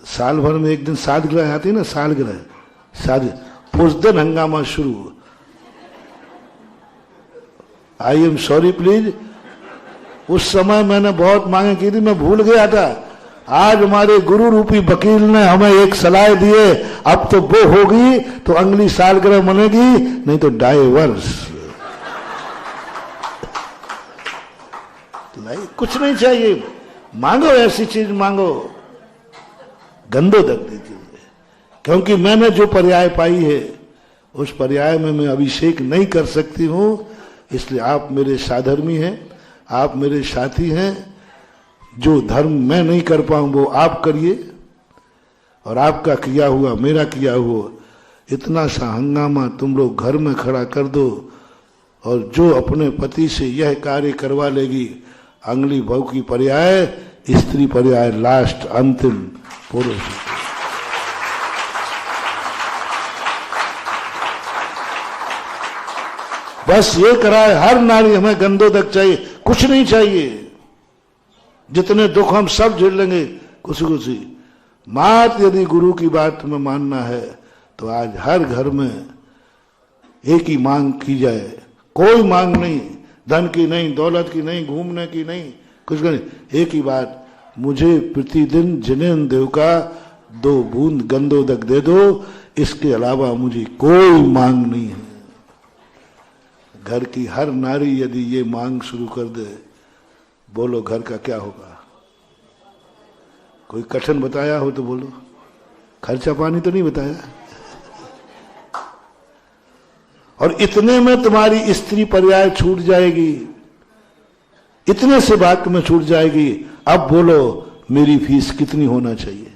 साल भर में एक दिन सालगिरह आती है ना, सालगिरह, शादी, उस दिन हंगामा शुरू। आई एम सॉरी प्लीज, उस समय मैंने बहुत मांगे की थी, मैं भूल गया था। आज हमारे गुरु रूपी वकील ने हमें एक सलाह दी है, अब तो वो होगी तो अगली सालगिरह मनेगी, नहीं तो डाइवर्स। नहीं, कुछ नहीं चाहिए, मांगो ऐसी चीज मांगो, गंदोदक दीजिए। क्योंकि मैंने जो पर्याय पाई है उस पर्याय में मैं अभिषेक नहीं कर सकती हूं, इसलिए आप मेरे साधर्मी हैं, आप मेरे साथी हैं। जो धर्म मैं नहीं कर पाऊं वो आप करिए, और आपका किया हुआ मेरा किया हुआ इतना सा हंगामा तुम लोग घर में खड़ा कर दो, और जो अपने पति से यह कार्य करवा लेगी, अंगली भव की पर्याय, स्त्री पर्याय, लास्ट अंतिम पुरुष। बस ये कराए हर नारी, हमें गंदोदक चाहिए, कुछ नहीं चाहिए। जितने दुख हम सब झेल लेंगे खुशी खुशी। मात यदि गुरु की बात तुम्हें मानना है तो आज हर घर में एक ही मांग की जाए, कोई मांग नहीं, धन की नहीं, दौलत की नहीं, घूमने की नहीं, कुछ नहीं, एक ही बात, मुझे प्रतिदिन जिनेन्द्र देव का 2 बूंद गंदोदक दे दो, इसके अलावा मुझे कोई मांग नहीं है। घर की हर नारी यदि ये मांग शुरू कर दे, बोलो घर का क्या होगा? कोई कठिन बताया हो तो बोलो, खर्चा पानी तो नहीं बताया। और इतने में तुम्हारी स्त्री पर्याय छूट जाएगी, इतने से बात तुम्हें छूट जाएगी। अब बोलो मेरी फीस कितनी होना चाहिए?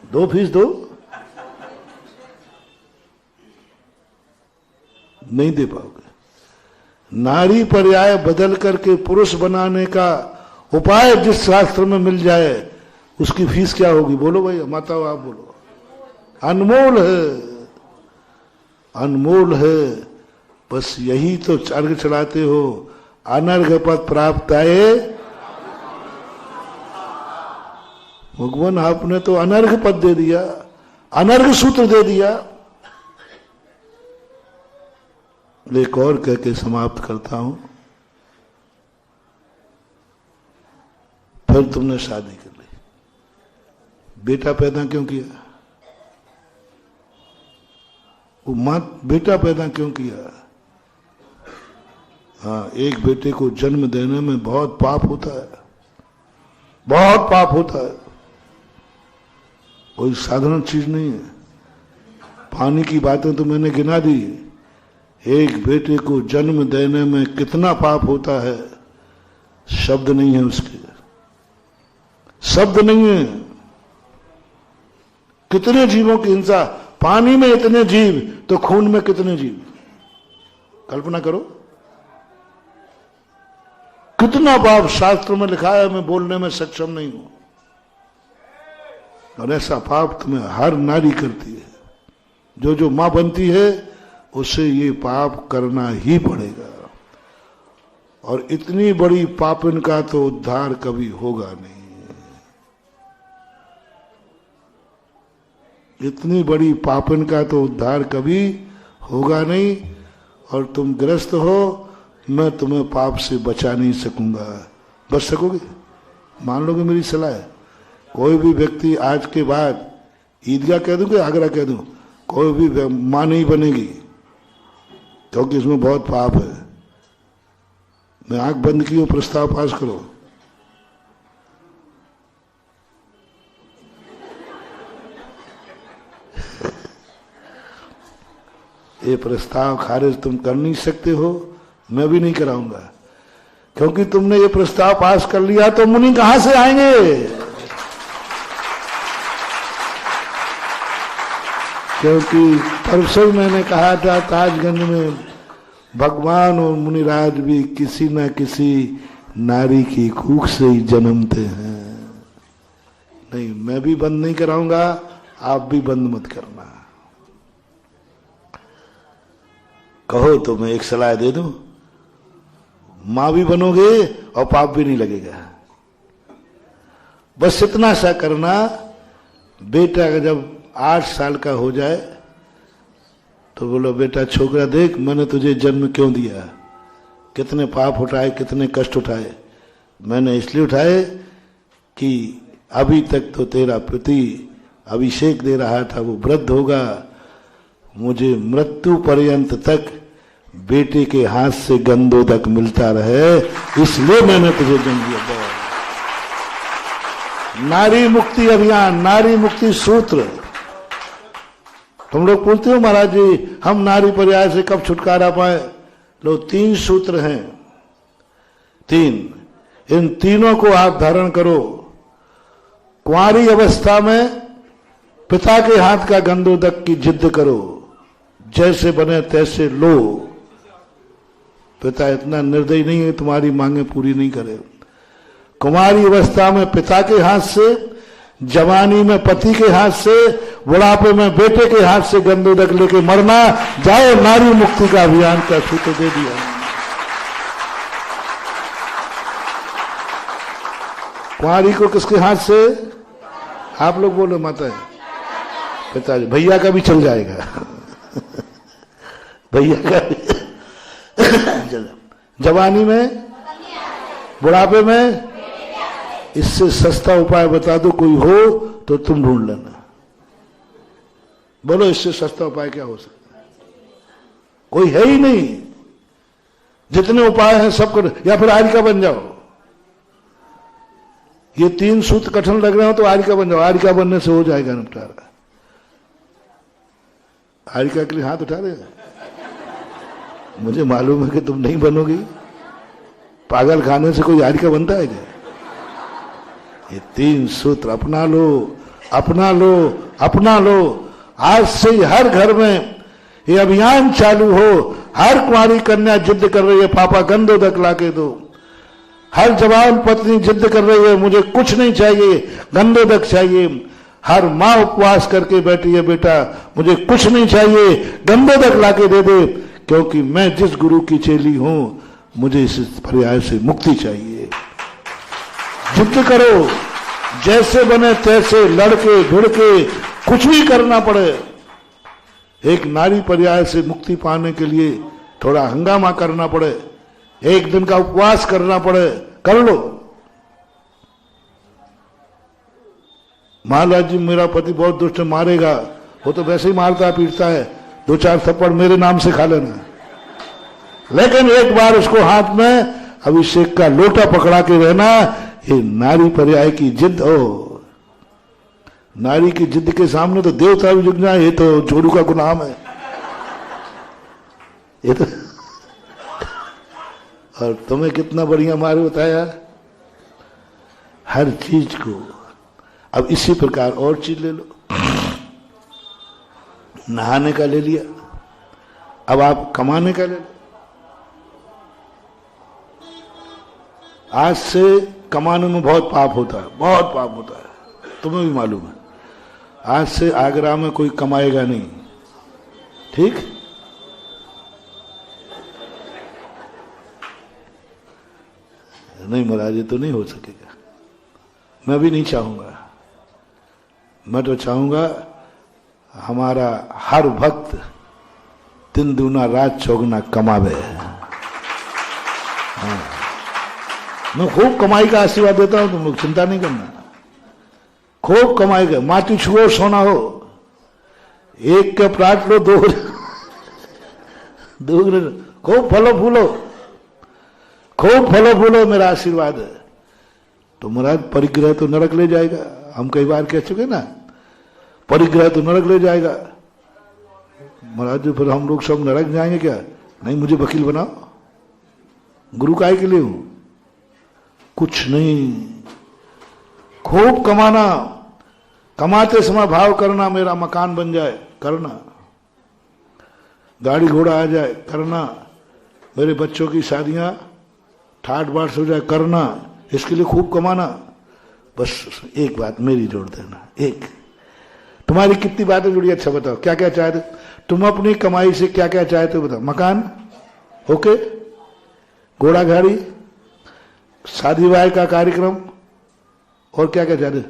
2 फीस दो, नहीं दे पाओगे। नारी पर्याय बदल करके पुरुष बनाने का उपाय जिस शास्त्र में मिल जाए, उसकी फीस क्या होगी? बोलो भाई, माता आप बोलो। अनमोल है, अनमोल है। बस यही तो अर्घ चढ़ाते हो, अनर्घ पद प्राप्त आए। भगवान आपने तो अनर्घ पद दे दिया, अनर्घ सूत्र दे दिया। एक और कह के समाप्त करता हूं। फिर तुमने शादी कर ली, बेटा पैदा क्यों किया? वो मां बेटा पैदा क्यों किया? हाँ, एक बेटे को जन्म देने में बहुत पाप होता है, बहुत पाप होता है, कोई साधारण चीज नहीं है। पानी की बातें तो मैंने गिना दी, एक बेटे को जन्म देने में कितना पाप होता है, शब्द नहीं है उसके, शब्द नहीं है। कितने जीवों की हिंसा, पानी में इतने जीव तो खून में कितने जीव, कल्पना करो। कितना पाप शास्त्र में लिखा है, मैं बोलने में सक्षम नहीं हूं। और ऐसा पाप तुम्हें हर नारी करती है। जो जो मां बनती है उसे ये पाप करना ही पड़ेगा। और इतनी बड़ी पापिन का तो उद्धार कभी होगा नहीं। इतनी बड़ी पापिन का तो उद्धार कभी होगा नहीं। और तुम ग्रस्त हो, मैं तुम्हें पाप से बचा नहीं सकूंगा। बच सकोगे? मान लोगे मेरी सलाह है? कोई भी व्यक्ति आज के बाद, ईदगाह कह दूं कि आगरा कह दूं, कोई भी मां नहीं बनेगी, क्योंकि इसमें बहुत पाप है। मैं आंख बंद की हूं, प्रस्ताव पास करो। ये प्रस्ताव खारिज तुम कर नहीं सकते हो, मैं भी नहीं कराऊंगा, क्योंकि तुमने ये प्रस्ताव पास कर लिया तो मुनि कहां से आएंगे? क्योंकि परसों मैंने कहा था ताजगंज में भगवान और मुनिराज भी किसी न किसी नारी की कूख से ही जन्मते हैं। नहीं, मैं भी बंद नहीं कराऊंगा, आप भी बंद मत करना। कहो तो मैं एक सलाह दे दूं, मां भी बनोगे और पाप भी नहीं लगेगा। बस इतना सा करना, बेटा जब 8 साल का हो जाए तो बोलो, बेटा छोकरा देख, मैंने तुझे जन्म क्यों दिया, कितने पाप उठाए, कितने कष्ट उठाए। मैंने इसलिए उठाए कि अभी तक तो तेरा पति अभिषेक दे रहा था, वो वृद्ध होगा, मुझे मृत्यु पर्यंत तक बेटे के हाथ से गंधोदक मिलता रहे, इसलिए मैंने तुझे जन्म दिया। नारी मुक्ति अभियान, नारी मुक्ति सूत्र। तुम लोग पूछते हो महाराज जी हम नारी पर्याय से कब छुटकारा पाए? लो, 3 सूत्र हैं, 3। इन तीनों को आप धारण करो। कुंवारी अवस्था में पिता के हाथ का गंधोदक की जिद करो, जैसे बने तैसे लो। पिता इतना निर्दयी नहीं है तुम्हारी मांगे पूरी नहीं करे। कुमारी अवस्था में पिता के हाथ से, जवानी में पति के हाथ से, बुढ़ापे में बेटे के हाथ से गंधोदक लेके मरना। जाओ, नारी मुक्ति का अभियान का सूत्र दे दिया। कुंवारी को किसके हाथ से? आप लोग बोलो माता है, पिताजी। भैया का भी चल जाएगा भैया का भी जवानी में, बुढ़ापे में। इससे सस्ता उपाय बता दो कोई हो तो तुम ढूंढ लेना। बोलो, इससे सस्ता उपाय क्या हो सकता है? कोई है ही नहीं। जितने उपाय हैं सब कर, या फिर आर्य का बन जाओ। ये 3 सूत्र कठिन लग रहे हो तो आर्य का बन जाओ। आर्य का बनने से हो जाएगा निपटारा। आर्य का के लिए हाथ उठा रहे? मुझे मालूम है कि तुम नहीं बनोगी। पागल खाने से कोई आर्य का बनता है क्या? ये 3 सूत्र अपना लो, अपना लो, अपना लो। आज से ही हर घर में ये अभियान चालू हो। हर कुंवारी कन्या जिद कर रही है, पापा गंधोदक लाके दो। हर जवान पत्नी जिद कर रही है, मुझे कुछ नहीं चाहिए, गंधोदक चाहिए। हर माँ उपवास करके बैठी है, बेटा मुझे कुछ नहीं चाहिए, गंधोदक लाके दे दे, क्योंकि मैं जिस गुरु की चेली हूं, मुझे इस पर्याय से मुक्ति चाहिए। जिद करो, जैसे बने तैसे, लड़के भिड़के, कुछ भी करना पड़े। एक नारी पर्याय से मुक्ति पाने के लिए थोड़ा हंगामा करना पड़े, एक दिन का उपवास करना पड़े, कर लो। महाराज जी मेरा पति बहुत दुष्ट है, मारेगा। वो तो वैसे ही मारता पीटता है, 2-4 थप्पड़ मेरे नाम से खा लेना। लेकिन एक बार उसको हाथ में अभिषेक का लोटा पकड़ा के रहना। ये नारी पर्याय की जिद हो। नारी की जिद के सामने तो देवता भी झुक जाए, ये तो जोड़ू का गुलाम है। ये तो और तुम्हें कितना बढ़िया मार बताया हर चीज को। अब इसी प्रकार और चीज ले लो, नहाने का ले लिया, अब आप कमाने का ले लो। आज से कमाने में बहुत पाप होता है, बहुत पाप होता है, तुम्हें भी मालूम है। आज से आगरा में कोई कमाएगा नहीं, ठीक? नहीं महाराज, ये तो नहीं हो सकेगा। मैं भी नहीं चाहूंगा। मैं तो चाहूंगा हमारा हर भक्त दिन दूना रात चौगुना कमावे। हाँ। मैं खूब कमाई का आशीर्वाद देता हूं, तुम लोग चिंता नहीं करना। खूब कमाई का, माटी छुओ सोना हो, एक के प्राट लो, दो खूब फलो फूलो, खूब फलो फूलो, मेरा आशीर्वाद है। तो महाराज परिग्रह तो नरक ले जाएगा, हम कई बार कह चुके ना, परिग्रह तो नरक ले जाएगा। महाराज फिर हम लोग सब नरक जाएंगे क्या? नहीं, मुझे वकील बनाओ, गुरु काहे के लिए हूं? कुछ नहीं, खूब कमाना, कमाते समय भाव करना, मेरा मकान बन जाए करना, गाड़ी घोड़ा आ जाए करना, मेरे बच्चों की शादियां ठाट बाट हो जाए करना, इसके लिए खूब कमाना। बस एक बात मेरी जोड़ देना, एक। तुम्हारी कितनी बातें जुड़ी, अच्छा बताओ क्या क्या चाहते तुम अपनी कमाई से, क्या क्या चाहते हो बताओ? मकान, ओके, घोड़ा गाड़ी, शादी ब्याह का कार्यक्रम, और क्या क्या चाहते?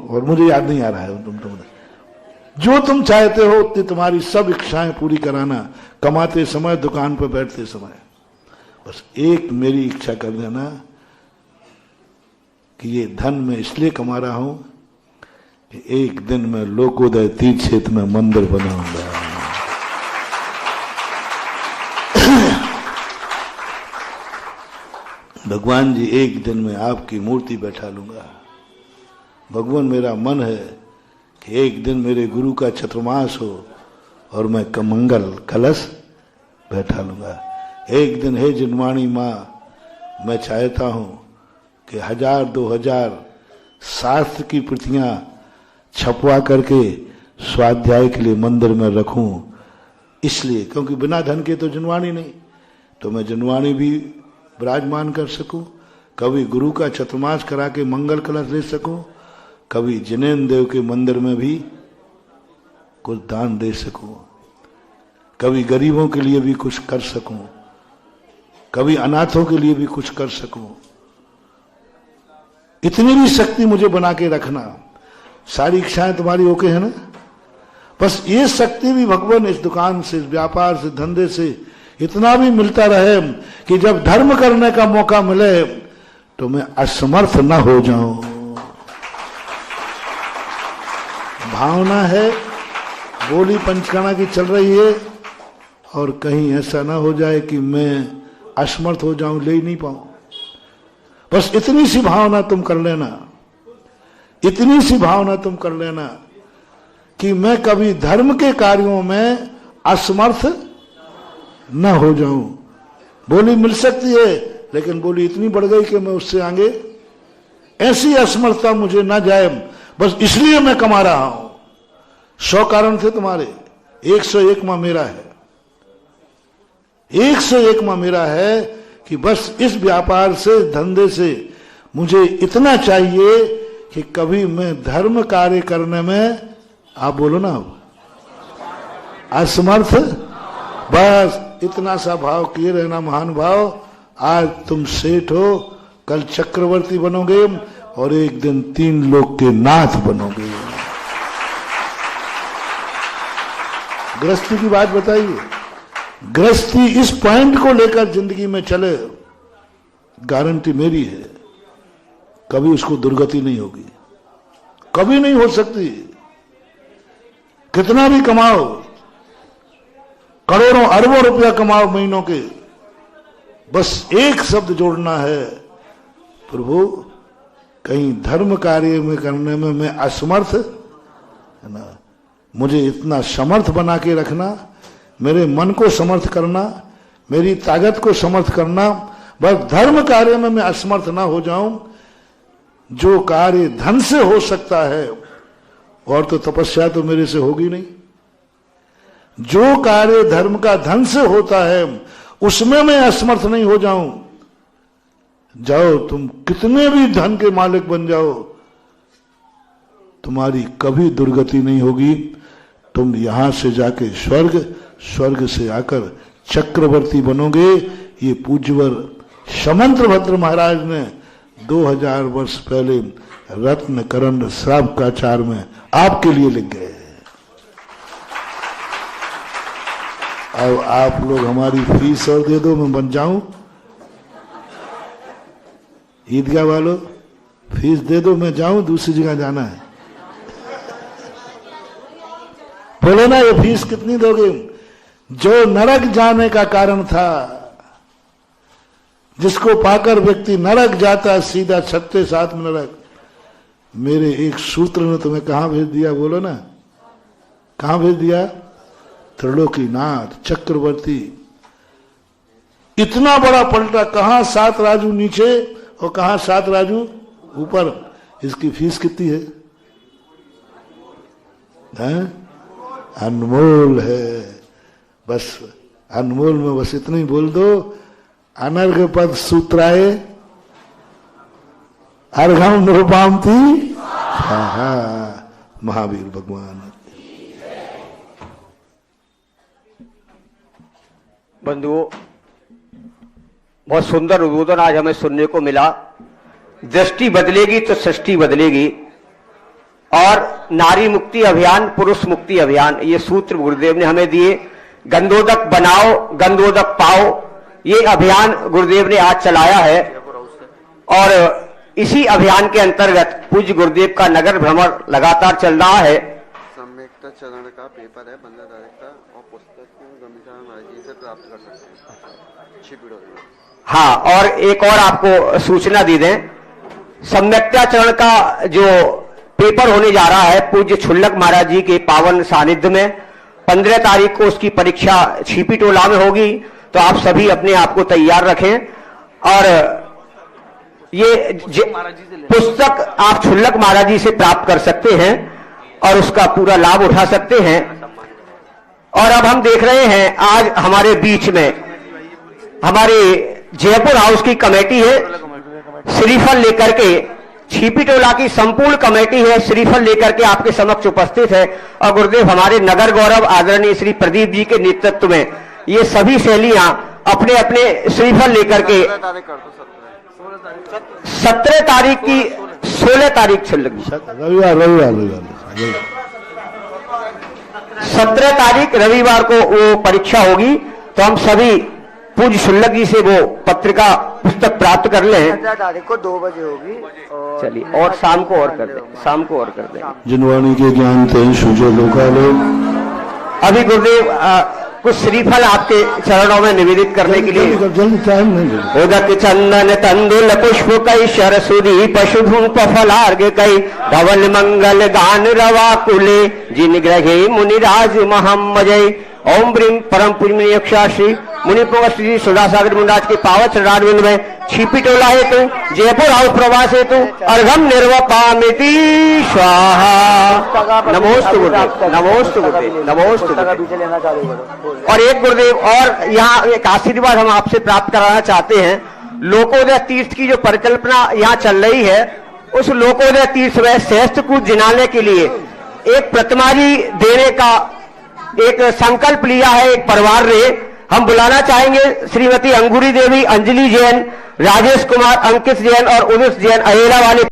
और मुझे याद नहीं आ रहा है। तुम जो तुम चाहते हो उतनी तुम्हारी सब इच्छाएं पूरी कराना, कमाते समय, दुकान पर बैठते समय। बस एक मेरी इच्छा कर देना कि ये धन मैं इसलिए कमा रहा हूं कि एक दिन मैं लोकोदय तीर्थ क्षेत्र में मंदिर बनाऊंगा। भगवान जी, एक दिन में आपकी मूर्ति बैठा लूंगा। भगवान, मेरा मन है कि एक दिन मेरे गुरु का चतुर्मास हो और मैं कमंगल कलश बैठा लूंगा। एक दिन, हे जिनवाणी माँ, मैं चाहता हूं कि 1000-2000 शास्त्र की प्रतियां छपवा करके स्वाध्याय के लिए मंदिर में रखूं। इसलिए क्योंकि बिना धन के तो जिनवाणी नहीं, तो मैं जिनवाणी भी विराजमान कर सकूं, कभी गुरु का चतुर्मास करा के मंगल कलश ले सकूं, कभी जिनेन्द्र देव के मंदिर में भी कुछ दान दे सकूं, कभी गरीबों के लिए भी कुछ कर सकूं, कभी अनाथों के लिए भी कुछ कर सकूं। इतनी भी शक्ति मुझे बना के रखना। सारी इच्छाएं तुम्हारी ओके है ना? बस ये शक्ति भी भगवान इस दुकान से, इस व्यापार से, धंधे से इतना भी मिलता रहे कि जब धर्म करने का मौका मिले तो मैं असमर्थ न हो जाऊं। भावना है, बोली पंचकर्मा की चल रही है, और कहीं ऐसा ना हो जाए कि मैं असमर्थ हो जाऊं, ले ही नहीं पाऊं। बस इतनी सी भावना तुम कर लेना, इतनी सी भावना तुम कर लेना कि मैं कभी धर्म के कार्यों में असमर्थ न हो जाऊं। बोली मिल सकती है, लेकिन बोली इतनी बढ़ गई कि मैं उससे आगे, ऐसी असमर्थता मुझे ना जाए। बस इसलिए मैं कमा रहा हूं। 100 कारण थे तुम्हारे, 101 मां मेरा है। 101 मां मेरा है कि बस इस व्यापार से, धंधे से मुझे इतना चाहिए कि कभी मैं धर्म कार्य करने में, आप बोलो ना, असमर्थ। बस इतना सा भाव किए रहना महान भाव। आज तुम सेठ हो, कल चक्रवर्ती बनोगे और एक दिन 3 लोक के नाथ बनोगे। गृहस्थी की बात बताइए। गृहस्थी इस पॉइंट को लेकर जिंदगी में चले, गारंटी मेरी है कभी उसको दुर्गति नहीं होगी, कभी नहीं हो सकती। कितना भी कमाओ, करोड़ों अरबों रुपया कमाओ महीनों के, बस एक शब्द जोड़ना है, प्रभु कहीं धर्म कार्य में करने में मैं असमर्थ है ना, मुझे इतना समर्थ बना के रखना। मेरे मन को समर्थ करना, मेरी ताकत को समर्थ करना, बस धर्म कार्य में मैं असमर्थ ना हो जाऊं। जो कार्य धन से हो सकता है, और तो तपस्या तो मेरे से होगी नहीं, जो कार्य धर्म का धन से होता है उसमें मैं असमर्थ नहीं हो जाऊं। जाओ, तुम कितने भी धन के मालिक बन जाओ, तुम्हारी कभी दुर्गति नहीं होगी। तुम यहां से जाके स्वर्ग, स्वर्ग से आकर चक्रवर्ती बनोगे। ये पूज्यवर समंतभद्र महाराज ने 2000 वर्ष पहले रत्न करण श्रावकाचार में आपके लिए लिख गए। अब आप लोग हमारी फीस और दे दो, मैं बन जाऊं। ईदगाह वालों, फीस दे दो, मैं जाऊं, दूसरी जगह जाना है। बोलो ना, ये फीस कितनी दोगे? जो नरक जाने का कारण था, जिसको पाकर व्यक्ति नरक जाता है, सीधा 6 में नरक। मेरे एक सूत्र ने तुम्हें कहां भेज दिया? बोलो ना, कहां भेज दिया? त्रिलोकीनाथ चक्रवर्ती। इतना बड़ा पलटा, कहां 7 राजू नीचे और कहां 7 राजू ऊपर। इसकी फीस कितनी है? अनमोल है। बस अनमोल में बस इतना ही बोल दो, अनर्घ पद सूत्राए अर्घम नृपाम थी। महावीर भगवान। बंधुओं, बहुत सुंदर उद्बोधन आज हमें सुनने को मिला। दृष्टि बदलेगी तो सृष्टि बदलेगी। और नारी मुक्ति अभियान, पुरुष मुक्ति अभियान, ये सूत्र गुरुदेव ने हमें दिए। गंधोदक बनाओ, गंधोदक पाओ, ये अभियान गुरुदेव ने आज चलाया है। और इसी अभियान के अंतर्गत पूज्य गुरुदेव का नगर भ्रमण लगातार चल रहा है। सम्यक्ता चरण का पेपर है 15 तारीख का, और पुस्तक गमिता महाराज से प्राप्त कर सकते हैं। हाँ, और एक और आपको सूचना दी दें, सम्यक्ता चरण का जो पेपर होने जा रहा है पूज्य छुल्लक महाराज जी के पावन सानिध्य में, 15 तारीख को उसकी परीक्षा छिपी टोला में होगी। तो आप सभी अपने आप को तैयार रखें। और ये पुस्तक आप छुल्लक महाराज जी से प्राप्त कर सकते हैं और उसका पूरा लाभ उठा सकते हैं। और अब हम देख रहे हैं, आज हमारे बीच में हमारे जयपुर हाउस की कमेटी है, श्रीफल लेकर के, छिपी टोला की संपूर्ण कमेटी है, श्रीफल लेकर के आपके समक्ष उपस्थित है। और गुरुदेव हमारे नगर गौरव आदरणीय श्री प्रदीप जी के नेतृत्व में ये सभी सहेलियां अपने अपने श्रीफल लेकर के 17 तारीख की 16 तारीख चल लगी, रविवार 17 तारीख रविवार को वो परीक्षा होगी। तो हम सभी पूज्य छुल्लक जी से वो पत्रिका पुस्तक प्राप्त कर लें। 15 तारीख को 2 बजे होगी। चलिए, और शाम को और कर दें, शाम को और कर दें। जिनवाणी के ज्ञान ते सुजो लोकालो। अभी गुरुदेव कुछ श्रीफल आपके चरणों में निवेदित करने के लिए। उदक चंदन तंदुल पुष्प कई शरसुरी पशु धूप फलार्घ कई धवल मंगल गान रवा कुले जिन ग्रहे मुनिराज महम्मजय। ओम ब्रीम परम पूजनीय श्री मुनिपुंग श्री सुधासागर मुनिराज के पावन चरणारविंद में छिपी टोला हेतु, जयपुर हाउस प्रवास हेतु अर्घम निर्वपामिति स्वाहा। नमोस्तु गुरुदेव, नमोस्तु गुरुदेव, नमोस्तु गुरुदेव। और एक गुरुदेव और यहाँ एक आशीर्वाद हम आपसे प्राप्त कराना चाहते हैं। लोकोदय तीर्थ की जो परिकल्पना यहाँ चल रही है, उस लोकोदय तीर्थ में श्रेष्ठ को जिनाने के लिए एक प्रतिमाजी देने का एक संकल्प लिया है एक परिवार ने। हम बुलाना चाहेंगे श्रीमती अंगूरी देवी, अंजलि जैन, राजेश कुमार, अंकित जैन और उदित जैन, अहेला वाले